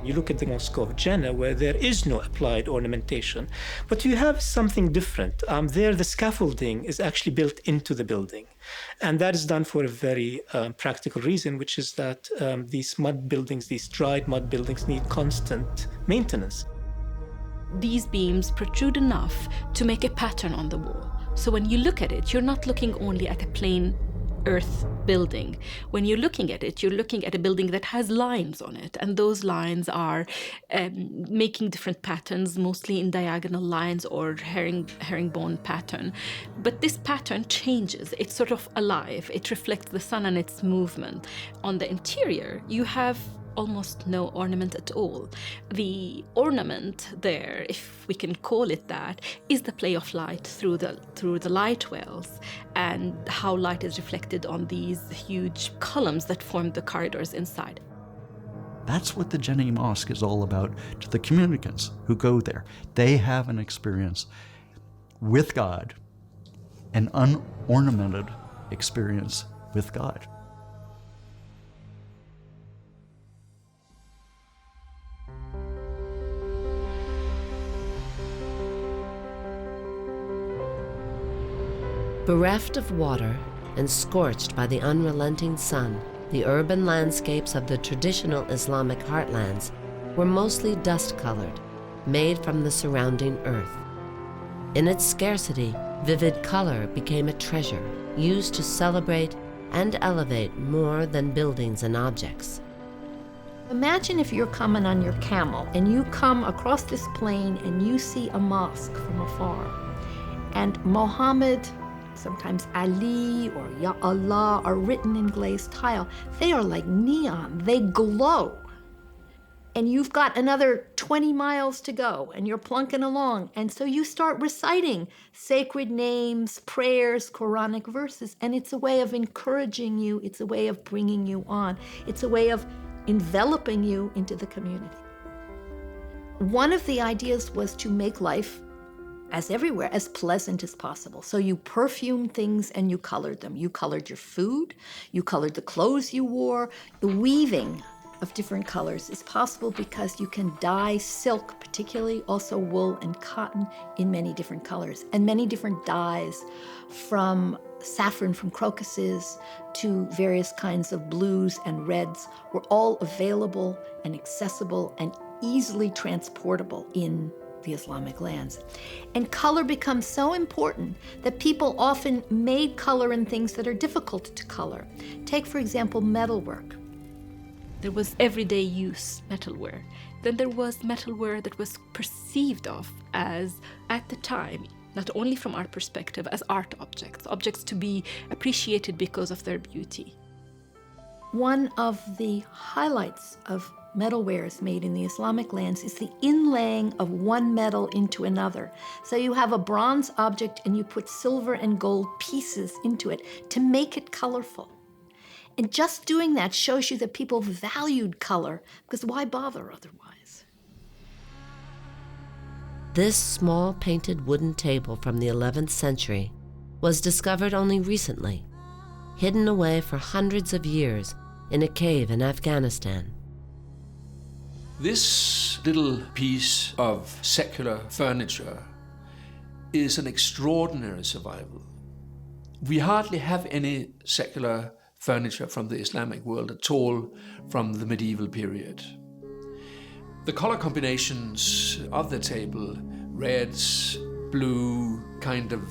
You look at the Mosque of Jannah, where there is no applied ornamentation, but you have something different. There, the scaffolding is actually built into the building. And that is done for a very practical reason, which is that these mud buildings, these dried mud buildings, need constant maintenance. These beams protrude enough to make a pattern on the wall. So when you look at it, you're not looking only at a plain earth building. When you're looking at it, you're looking at a building that has lines on it, and those lines are making different patterns, mostly in diagonal lines or herringbone pattern. But this pattern changes. It's sort of alive. It reflects the sun and its movement. On the interior, you have almost no ornament at all. The ornament there, if we can call it that, is the play of light through the light wells and how light is reflected on these huge columns that form the corridors inside. That's what the Jenne Mosque is all about to the communicants who go there. They have an experience with God, an unornamented experience with God. Bereft of water and scorched by the unrelenting sun, the urban landscapes of the traditional Islamic heartlands were mostly dust-colored, made from the surrounding earth. In its scarcity, vivid color became a treasure used to celebrate and elevate more than buildings and objects. Imagine if you're coming on your camel and you come across this plain and you see a mosque from afar. And Muhammad, sometimes Ali or Ya Allah are written in glazed tile. They are like neon, they glow. And you've got another 20 miles to go and you're plunking along. And so you start reciting sacred names, prayers, Quranic verses. And it's a way of encouraging you. It's a way of bringing you on. It's a way of enveloping you into the community. One of the ideas was to make life, as everywhere, as pleasant as possible. So you perfumed things and you colored them. You colored your food, you colored the clothes you wore. The weaving of different colors is possible because you can dye silk, particularly also wool and cotton, in many different colors, and many different dyes, from saffron from crocuses to various kinds of blues and reds, were all available and accessible and easily transportable in the Islamic lands. And color becomes so important that people often made color in things that are difficult to color. Take, for example, metalwork. There was everyday use metalware. Then there was metalware that was perceived of as, at the time, not only from our perspective, as art objects, objects to be appreciated because of their beauty. One of the highlights of metalwares made in the Islamic lands is the inlaying of one metal into another. So you have a bronze object and you put silver and gold pieces into it to make it colorful. And just doing that shows you that people valued color, because why bother otherwise? This small painted wooden table from the 11th century was discovered only recently, hidden away for hundreds of years in a cave in Afghanistan. This little piece of secular furniture is an extraordinary survival. We hardly have any secular furniture from the Islamic world at all from the medieval period. The color combinations of the table, reds, blue, kind of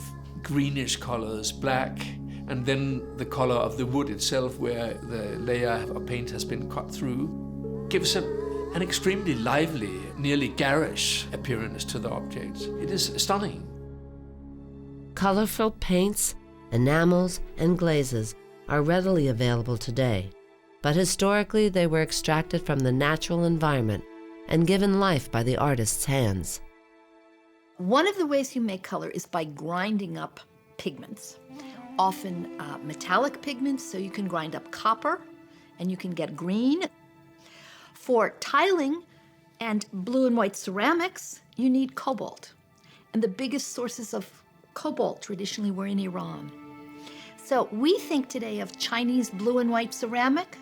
greenish colors, black, and then the color of the wood itself where the layer of paint has been cut through, gives an extremely lively, nearly garish appearance to the object. It is stunning. Colorful paints, enamels, and glazes are readily available today, but historically they were extracted from the natural environment and given life by the artist's hands. One of the ways you make color is by grinding up pigments, often metallic pigments, so you can grind up copper and you can get green. For tiling and blue and white ceramics, you need cobalt. And the biggest sources of cobalt traditionally were in Iran. So we think today of Chinese blue and white ceramic.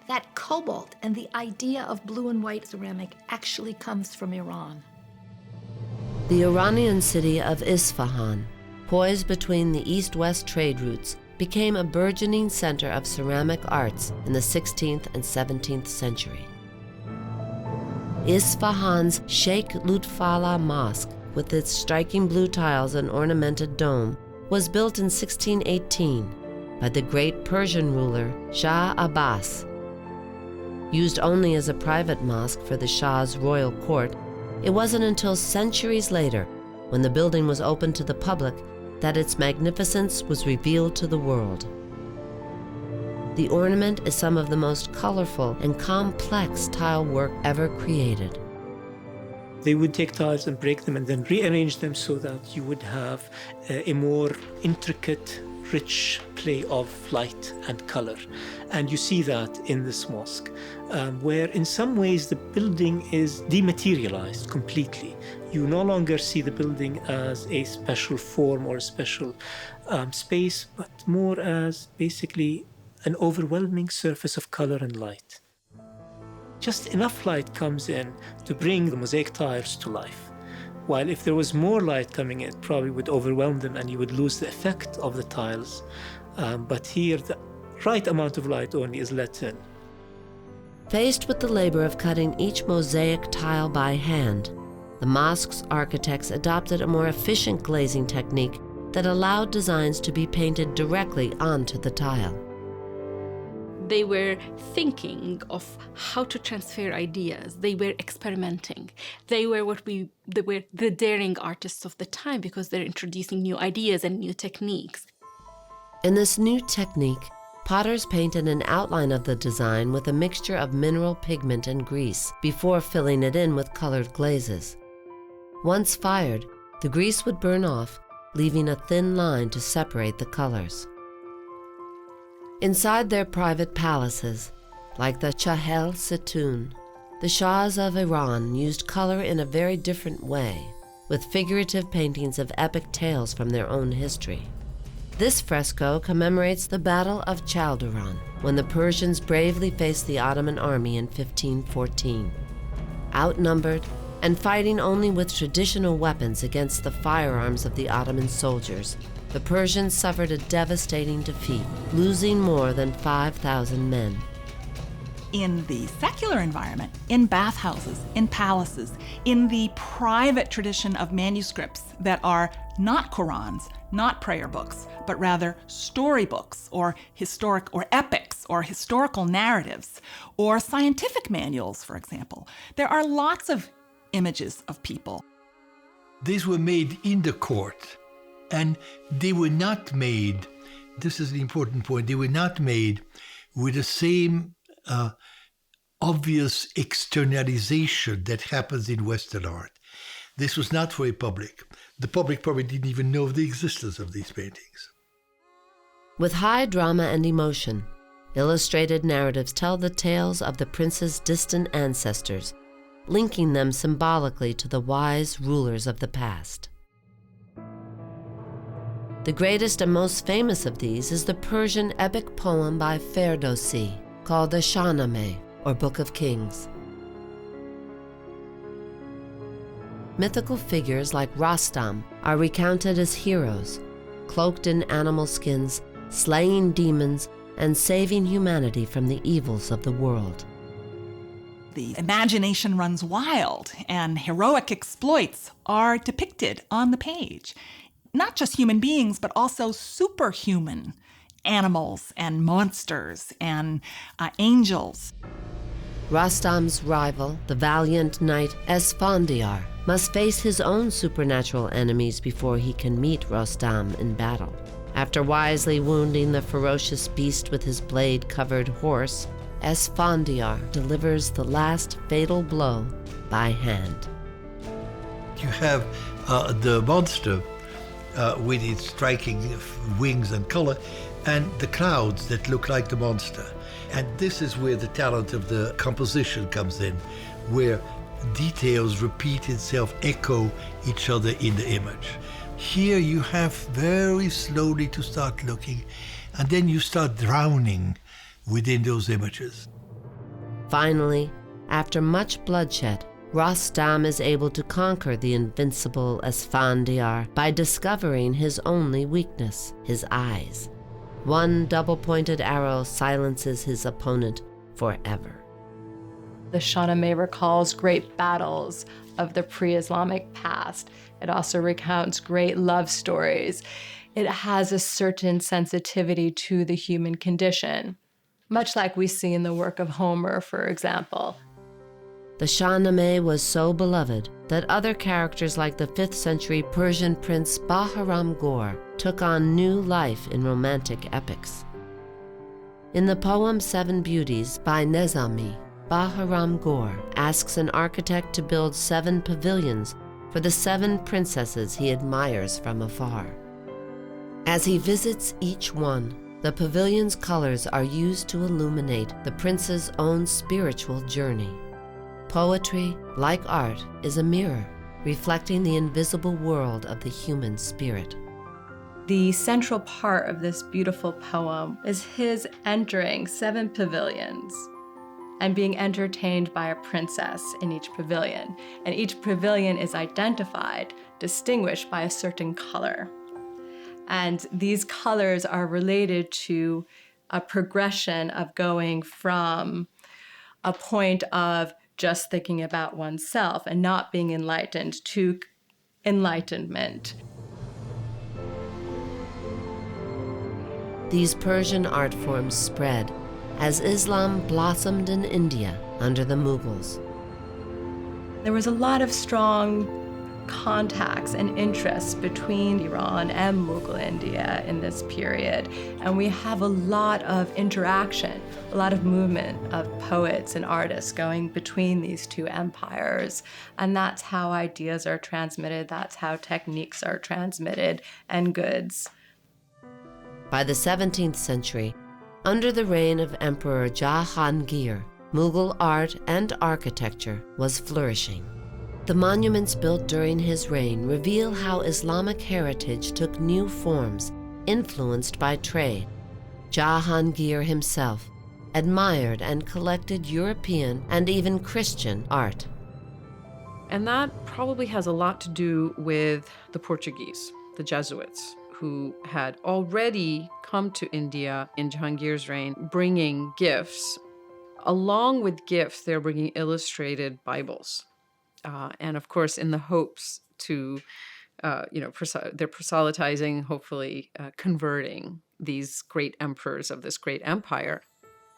That cobalt and the idea of blue and white ceramic actually comes from Iran. The Iranian city of Isfahan, poised between the east-west trade routes, became a burgeoning center of ceramic arts in the 16th and 17th century. Isfahan's Sheikh Lutfallah Mosque, with its striking blue tiles and ornamented dome, was built in 1618 by the great Persian ruler Shah Abbas. Used only as a private mosque for the Shah's royal court, it wasn't until centuries later, when the building was opened to the public, that its magnificence was revealed to the world. The ornament is some of the most colorful and complex tile work ever created. They would take tiles and break them and then rearrange them so that you would have a more intricate, rich play of light and color. And you see that in this mosque, where in some ways the building is dematerialized completely. You no longer see the building as a special form or a special space, but more as basically an overwhelming surface of color and light. Just enough light comes in to bring the mosaic tiles to life. While if there was more light coming in, it probably would overwhelm them and you would lose the effect of the tiles. But here, the right amount of light only is let in. Faced with the labor of cutting each mosaic tile by hand, the mosque's architects adopted a more efficient glazing technique that allowed designs to be painted directly onto the tile. They were thinking of how to transfer ideas. They were experimenting. They were the daring artists of the time because they're introducing new ideas and new techniques. In this new technique, potters painted an outline of the design with a mixture of mineral pigment and grease before filling it in with colored glazes. Once fired, the grease would burn off, leaving a thin line to separate the colors. Inside their private palaces, like the Chahel Setoun, the Shahs of Iran used color in a very different way, with figurative paintings of epic tales from their own history. This fresco commemorates the Battle of Chaldiran, when the Persians bravely faced the Ottoman army in 1514. Outnumbered and fighting only with traditional weapons against the firearms of the Ottoman soldiers, the Persians suffered a devastating defeat, losing more than 5,000 men. In the secular environment, in bathhouses, in palaces, in the private tradition of manuscripts that are not Qurans, not prayer books, but rather storybooks or historic or epics or historical narratives or scientific manuals, for example, there are lots of images of people. These were made in the court, and they were not made, this is the important point, they were not made with the same obvious externalization that happens in Western art. This was not for a public. The public probably didn't even know of the existence of these paintings. With high drama and emotion, illustrated narratives tell the tales of the prince's distant ancestors, linking them symbolically to the wise rulers of the past. The greatest and most famous of these is the Persian epic poem by Ferdowsi called the Shahnameh, or Book of Kings. Mythical figures like Rostam are recounted as heroes, cloaked in animal skins, slaying demons, and saving humanity from the evils of the world. The imagination runs wild, and heroic exploits are depicted on the page. Not just human beings, but also superhuman animals and monsters and angels. Rostam's rival, the valiant knight Esfandiar, must face his own supernatural enemies before he can meet Rostam in battle. After wisely wounding the ferocious beast with his blade-covered horse, Esfandiar delivers the last fatal blow by hand. You have the monster with its striking wings and color, and the clouds that look like the monster. And this is where the talent of the composition comes in, where details repeat itself, echo each other in the image. Here you have very slowly to start looking, and then you start drowning within those images. Finally, after much bloodshed, Rostam is able to conquer the invincible Esfandiar by discovering his only weakness, his eyes. One double-pointed arrow silences his opponent forever. The Shahnameh recalls great battles of the pre-Islamic past. It also recounts great love stories. It has a certain sensitivity to the human condition, much like we see in the work of Homer, for example. The Shahnameh was so beloved that other characters like the 5th century Persian prince Bahram Ghor took on new life in romantic epics. In the poem Seven Beauties by Nezami, Bahram Ghor asks an architect to build 7 pavilions for the 7 princesses he admires from afar. As he visits each one, the pavilion's colors are used to illuminate the prince's own spiritual journey. Poetry, like art, is a mirror, reflecting the invisible world of the human spirit. The central part of this beautiful poem is his entering 7 pavilions and being entertained by a princess in each pavilion. And each pavilion is identified, distinguished by a certain color. And these colors are related to a progression of going from a point of just thinking about oneself and not being enlightened to enlightenment. These Persian art forms spread as Islam blossomed in India under the Mughals. There was a lot of strong contacts and interests between Iran and Mughal India in this period. And we have a lot of interaction, a lot of movement of poets and artists going between these two empires. And that's how ideas are transmitted, that's how techniques are transmitted, and goods. By the 17th century, under the reign of Emperor Jahangir, Mughal art and architecture was flourishing. The monuments built during his reign reveal how Islamic heritage took new forms, influenced by trade. Jahangir himself admired and collected European and even Christian art. And that probably has a lot to do with the Portuguese, the Jesuits, who had already come to India in Jahangir's reign, bringing gifts. Along with gifts, they're bringing illustrated Bibles. And of course, in the hopes to, they're proselytizing, hopefully converting these great emperors of this great empire.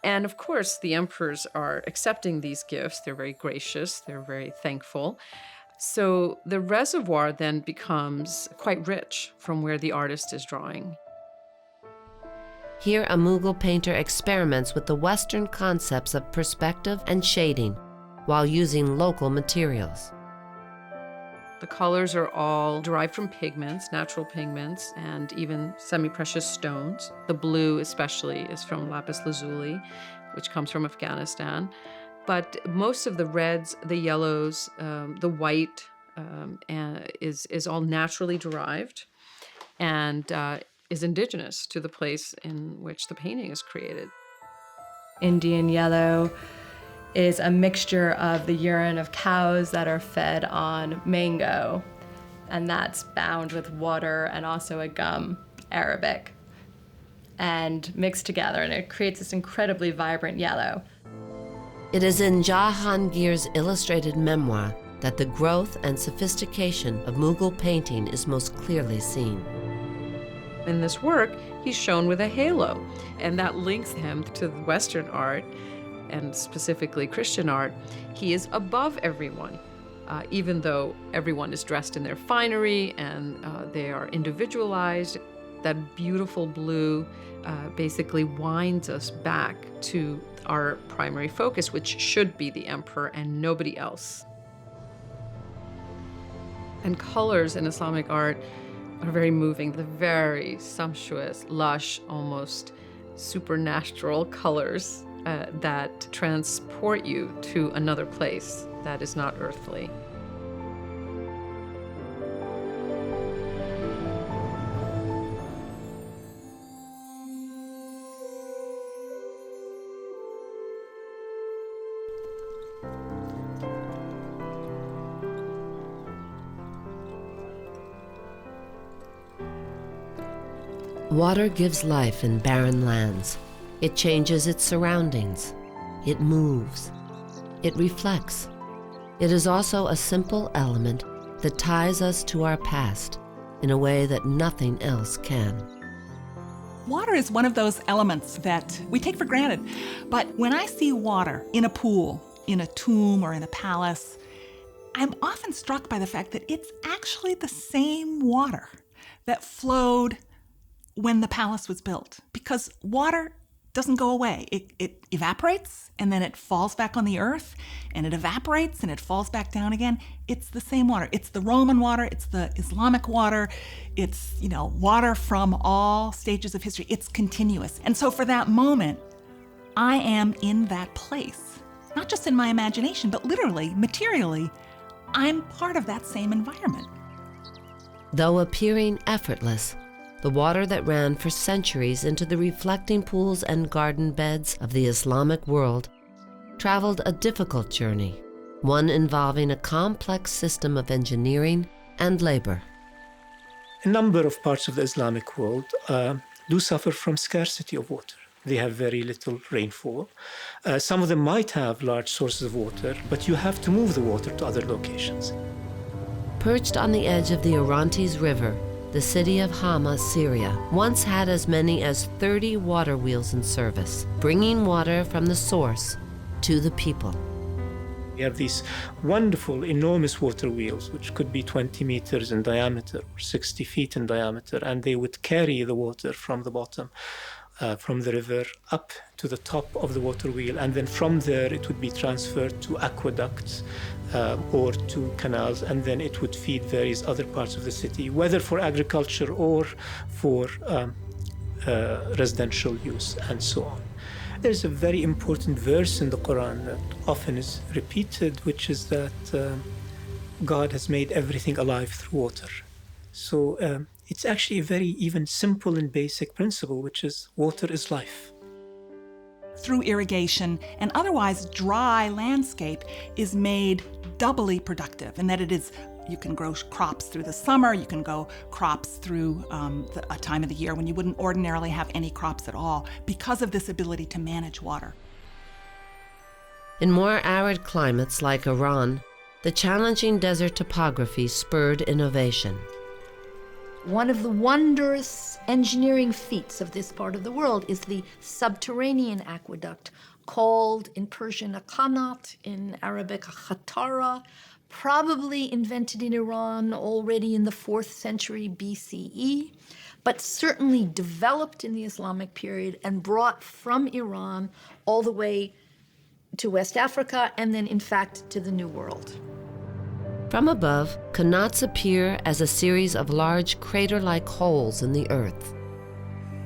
And of course, the emperors are accepting these gifts. They're very gracious. They're very thankful. So the reservoir then becomes quite rich from where the artist is drawing. Here, a Mughal painter experiments with the Western concepts of perspective and shading, while using local materials. The colors are all derived from pigments, natural pigments, and even semi-precious stones. The blue especially is from lapis lazuli, which comes from Afghanistan. But most of the reds, the yellows, the white is all naturally derived and is indigenous to the place in which the painting is created. Indian yellow is a mixture of the urine of cows that are fed on mango, and that's bound with water and also a gum, Arabic, and mixed together, and it creates this incredibly vibrant yellow. It is in Jahangir's illustrated memoir that the growth and sophistication of Mughal painting is most clearly seen. In this work, he's shown with a halo, and that links him to the Western art, and specifically Christian art. He is above everyone, even though everyone is dressed in their finery and they are individualized. That beautiful blue basically winds us back to our primary focus, which should be the emperor and nobody else. And colors in Islamic art are very moving. The very sumptuous, lush, almost supernatural colors that transport you to another place that is not earthly. Water gives life in barren lands. It changes its surroundings. It moves. It reflects. It is also a simple element that ties us to our past in a way that nothing else can. Water is one of those elements that we take for granted. But when I see water in a pool, in a tomb, or in a palace, I'm often struck by the fact that it's actually the same water that flowed when the palace was built. Because water doesn't go away. It evaporates, and then it falls back on the earth, and it evaporates, and it falls back down again. It's the same water. It's the Roman water. It's the Islamic water. It's, water from all stages of history. It's continuous. And so for that moment, I am in that place. Not just in my imagination, but literally, materially, I'm part of that same environment. Though appearing effortless, the water that ran for centuries into the reflecting pools and garden beds of the Islamic world traveled a difficult journey, one involving a complex system of engineering and labor. A number of parts of the Islamic world do suffer from scarcity of water. They have very little rainfall. Some of them might have large sources of water, but you have to move the water to other locations. Perched on the edge of the Orontes River, the city of Hama, Syria, once had as many as 30 water wheels in service, bringing water from the source to the people. We have these wonderful, enormous water wheels, which could be 20 meters in diameter or 60 feet in diameter, and they would carry the water from the bottom, from the river up to the top of the water wheel, and then from there it would be transferred to aqueducts or to canals, and then it would feed various other parts of the city, whether for agriculture or for residential use, and so on. There's a very important verse in the Quran that often is repeated, which is that God has made everything alive through water. So it's actually a very even simple and basic principle, which is water is life. Through irrigation, an otherwise dry landscape is made doubly productive in that you can grow crops through the summer, you can grow crops through a time of the year when you wouldn't ordinarily have any crops at all because of this ability to manage water. In more arid climates like Iran, the challenging desert topography spurred innovation. One of the wondrous engineering feats of this part of the world is the subterranean aqueduct, called in Persian a qanat, in Arabic a khatara, probably invented in Iran already in the 4th century BCE, but certainly developed in the Islamic period and brought from Iran all the way to West Africa and then, in fact, to the New World. From above, qanats appear as a series of large crater-like holes in the earth.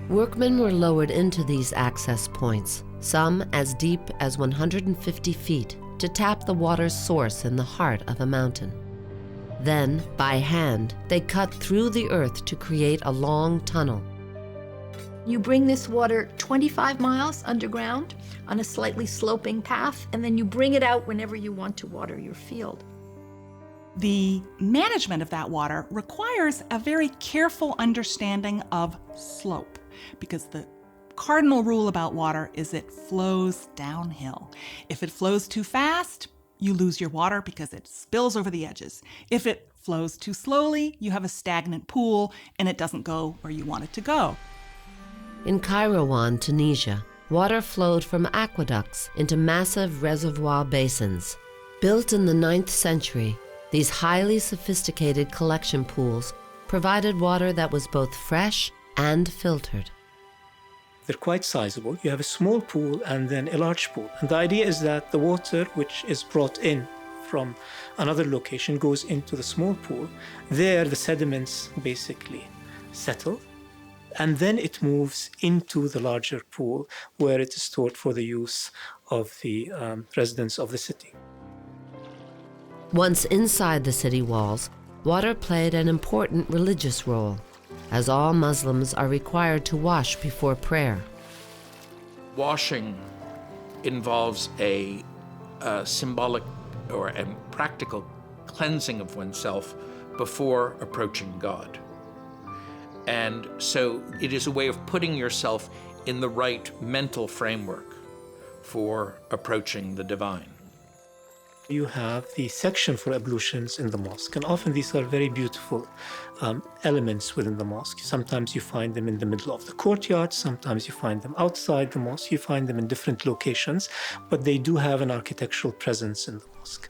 Workmen were lowered into these access points, some as deep as 150 feet, to tap the water's source in the heart of a mountain. Then, by hand, they cut through the earth to create a long tunnel. You bring this water 25 miles underground on a slightly sloping path, and then you bring it out whenever you want to water your field. The management of that water requires a very careful understanding of slope, because the cardinal rule about water is it flows downhill. If it flows too fast, you lose your water because it spills over the edges. If it flows too slowly, you have a stagnant pool and it doesn't go where you want it to go. In Kairouan, Tunisia, water flowed from aqueducts into massive reservoir basins. Built in the 9th century, these highly sophisticated collection pools provided water that was both fresh and filtered. They're quite sizable. You have a small pool and then a large pool. And the idea is that the water which is brought in from another location goes into the small pool. There, the sediments basically settle, and then it moves into the larger pool where it is stored for the use of the residents of the city. Once inside the city walls, water played an important religious role, as all Muslims are required to wash before prayer. Washing involves a symbolic or a practical cleansing of oneself before approaching God. And so it is a way of putting yourself in the right mental framework for approaching the divine. You have the section for ablutions in the mosque, and often these are very beautiful elements within the mosque. Sometimes you find them in the middle of the courtyard, sometimes you find them outside the mosque, you find them in different locations, but they do have an architectural presence in the mosque.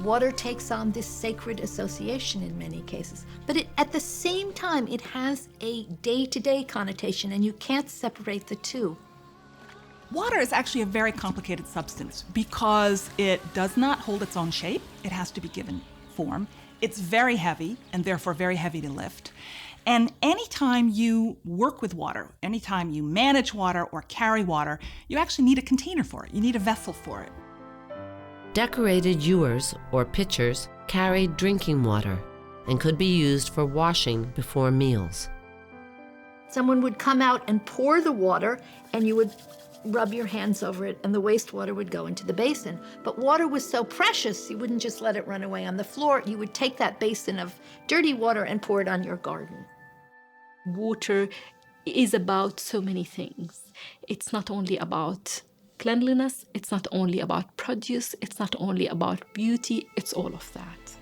Water takes on this sacred association in many cases, but at the same time, it has a day-to-day connotation, and you can't separate the two. Water is actually a very complicated substance because it does not hold its own shape. It has to be given form. It's very heavy and therefore very heavy to lift. And anytime you work with water, anytime you manage water or carry water, you actually need a container for it. You need a vessel for it. Decorated ewers or pitchers carried drinking water and could be used for washing before meals. Someone would come out and pour the water, and you would rub your hands over it, and the wastewater would go into the basin. But water was so precious, you wouldn't just let it run away on the floor. You would take that basin of dirty water and pour it on your garden. Water is about so many things. It's not only about cleanliness, it's not only about produce, it's not only about beauty, it's all of that.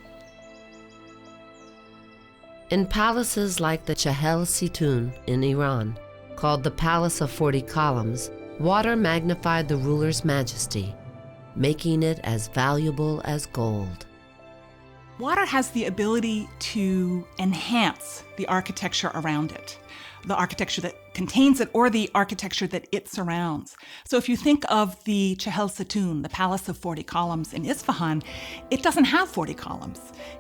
In palaces like the Chahel Situn in Iran, called the Palace of 40 Columns, water magnified the ruler's majesty, making it as valuable as gold. Water has the ability to enhance the architecture around it, the architecture that contains it or the architecture that it surrounds. So if you think of the Chahel Situn, the Palace of 40 Columns in Isfahan, it doesn't have 40 columns.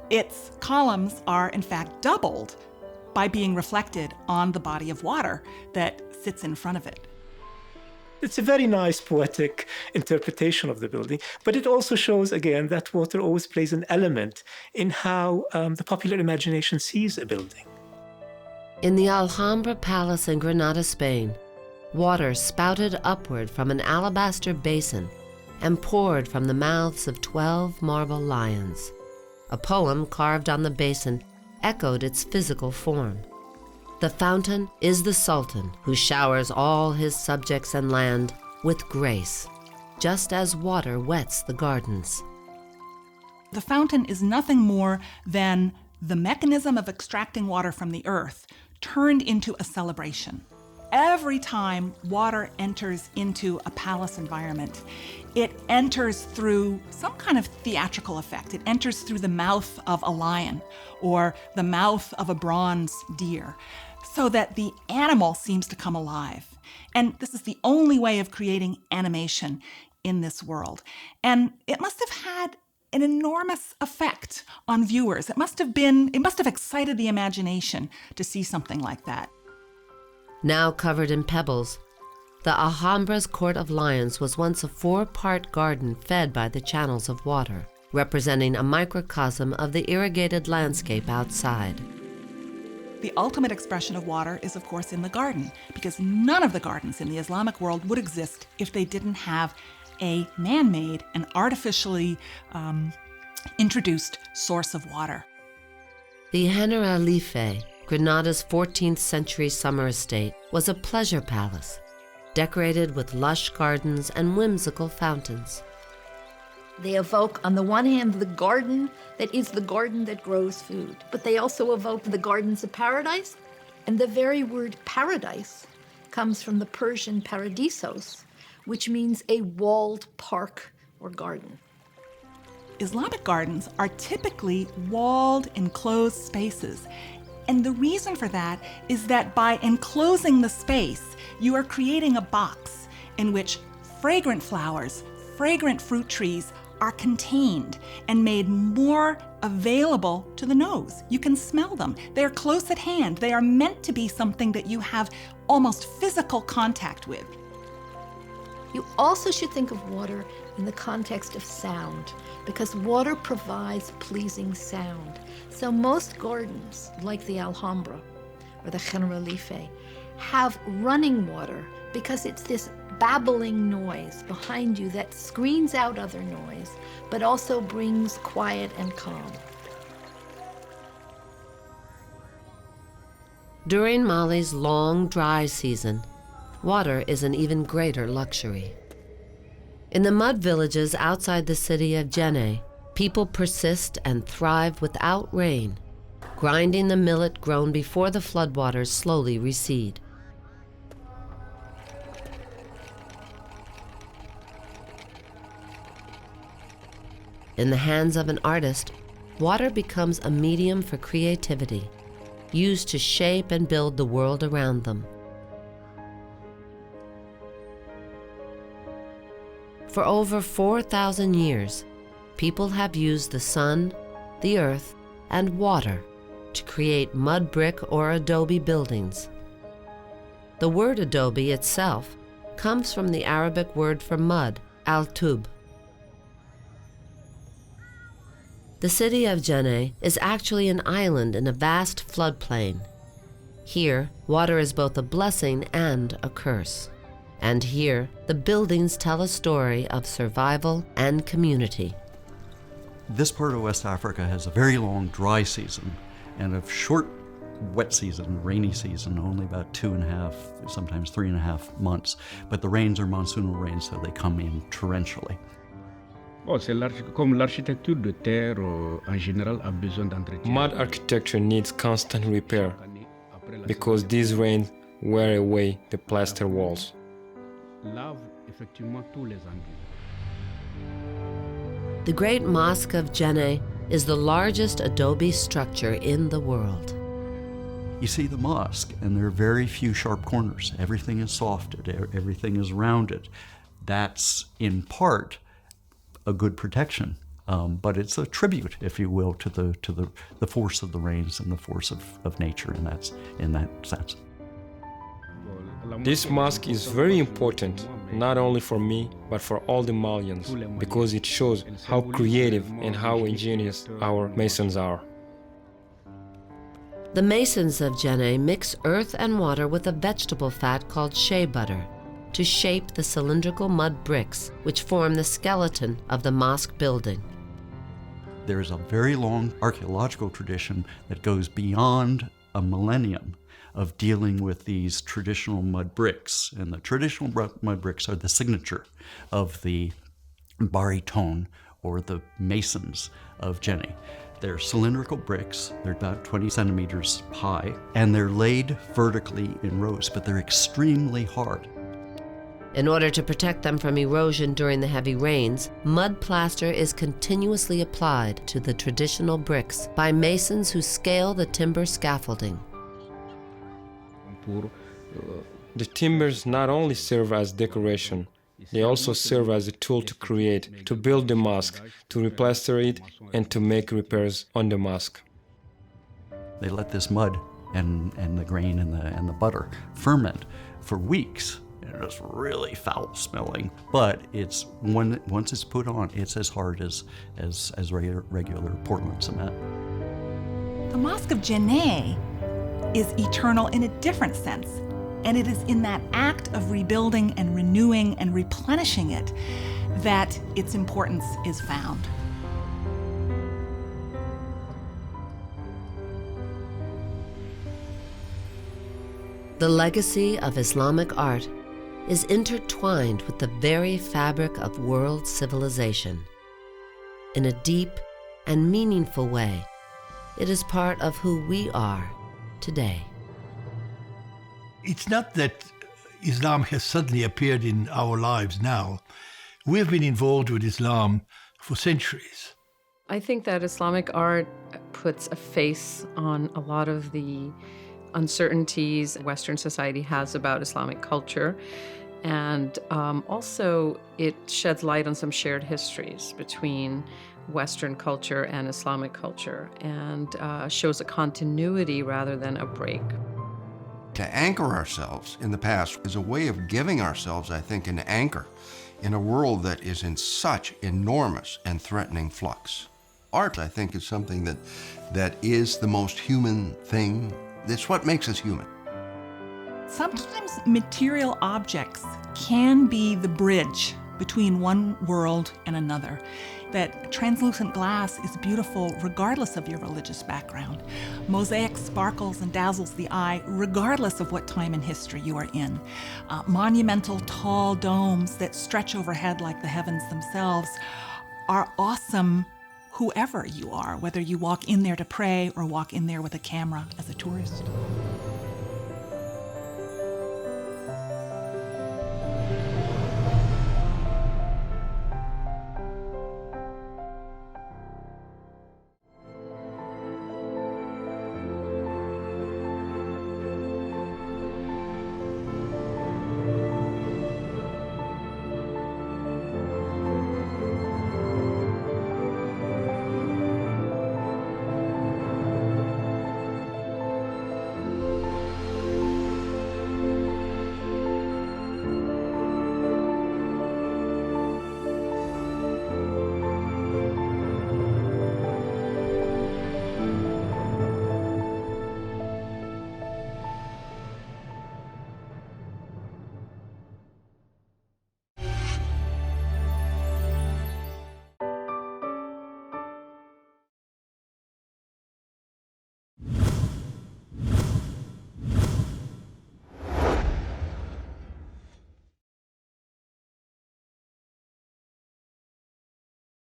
Its columns are in fact doubled by being reflected on the body of water that sits in front of it. It's a very nice poetic interpretation of the building, but it also shows, again, that water always plays an element in how the popular imagination sees a building. In the Alhambra Palace in Granada, Spain, water spouted upward from an alabaster basin and poured from the mouths of 12 marble lions. A poem carved on the basin echoed its physical form. The fountain is the Sultan who showers all his subjects and land with grace, just as water wets the gardens. The fountain is nothing more than the mechanism of extracting water from the earth turned into a celebration. Every time water enters into a palace environment, it enters through some kind of theatrical effect. It enters through the mouth of a lion or the mouth of a bronze deer, so that the animal seems to come alive. And this is the only way of creating animation in this world. And it must have had an enormous effect on viewers. It must have excited the imagination to see something like that. Now covered in pebbles, the Alhambra's Court of Lions was once a 4-part garden fed by the channels of water, representing a microcosm of the irrigated landscape outside. The ultimate expression of water is, of course, in the garden, because none of the gardens in the Islamic world would exist if they didn't have a man-made and artificially introduced source of water. The Generalife, Granada's 14th century summer estate, was a pleasure palace, decorated with lush gardens and whimsical fountains. They evoke, on the one hand, the garden that is the garden that grows food, but they also evoke the gardens of paradise, and the very word paradise comes from the Persian paradisos, which means a walled park or garden. Islamic gardens are typically walled, enclosed spaces. And the reason for that is that by enclosing the space, you are creating a box in which fragrant flowers, fragrant fruit trees are contained and made more available to the nose. You can smell them. They're close at hand. They are meant to be something that you have almost physical contact with. You also should think of water in the context of sound, because water provides pleasing sound. So most gardens, like the Alhambra or the Generalife, have running water because it's this babbling noise behind you that screens out other noise, but also brings quiet and calm. During Mali's long, dry season, water is an even greater luxury. In the mud villages outside the city of Jenne, people persist and thrive without rain, grinding the millet grown before the floodwaters slowly recede. In the hands of an artist, water becomes a medium for creativity, used to shape and build the world around them. For over 4,000 years, people have used the sun, the earth, and water to create mud brick or adobe buildings. The word adobe itself comes from the Arabic word for mud, al-tub. The city of Jenne is actually an island in a vast floodplain. Here, water is both a blessing and a curse. And here, the buildings tell a story of survival and community. This part of West Africa has a very long dry season and a short wet season, rainy season, only about 2.5, sometimes 3.5 months. But the rains are monsoonal rains, so they come in torrentially. Mud architecture needs constant repair because these rains wear away the plaster walls. The Great Mosque of Djenné is the largest adobe structure in the world. You see the mosque, and there are very few sharp corners. Everything is softed, everything is rounded. That's, in part, a good protection, but it's a tribute, if you will, to the force of the rains and the force of nature in that sense. This mosque is very important, not only for me, but for all the Malians, because it shows how creative and how ingenious our masons are. The masons of Djenné mix earth and water with a vegetable fat called shea butter to shape the cylindrical mud bricks which form the skeleton of the mosque building. There is a very long archaeological tradition that goes beyond a millennium of dealing with these traditional mud bricks. And the traditional mud bricks are the signature of the baryton, or the masons of Djenné. They're cylindrical bricks, they're about 20 centimeters high, and they're laid vertically in rows, but they're extremely hard. In order to protect them from erosion during the heavy rains, mud plaster is continuously applied to the traditional bricks by masons who scale the timber scaffolding. The timbers not only serve as decoration, they also serve as a tool to create, to build the mosque, to replaster it, and to make repairs on the mosque. They let this mud and the grain and the butter ferment for weeks. And it's really foul smelling, but it's once it's put on, it's as hard as regular Portland cement. The Mosque of Djenné is eternal in a different sense. And it is in that act of rebuilding and renewing and replenishing it that its importance is found. The legacy of Islamic art is intertwined with the very fabric of world civilization. In a deep and meaningful way, it is part of who we are today. It's not that Islam has suddenly appeared in our lives now. We've been involved with Islam for centuries. I think that Islamic art puts a face on a lot of the uncertainties Western society has about Islamic culture. And also it sheds light on some shared histories between Western culture and Islamic culture, and shows a continuity rather than a break. To anchor ourselves in the past is a way of giving ourselves, I think, an anchor in a world that is in such enormous and threatening flux. Art, I think, is something that is the most human thing. It's what makes us human. Sometimes material objects can be the bridge between one world and another. That translucent glass is beautiful regardless of your religious background. Mosaic sparkles and dazzles the eye regardless of what time in history you are in. Monumental tall domes that stretch overhead like the heavens themselves are awesome whoever you are, whether you walk in there to pray or walk in there with a camera as a tourist.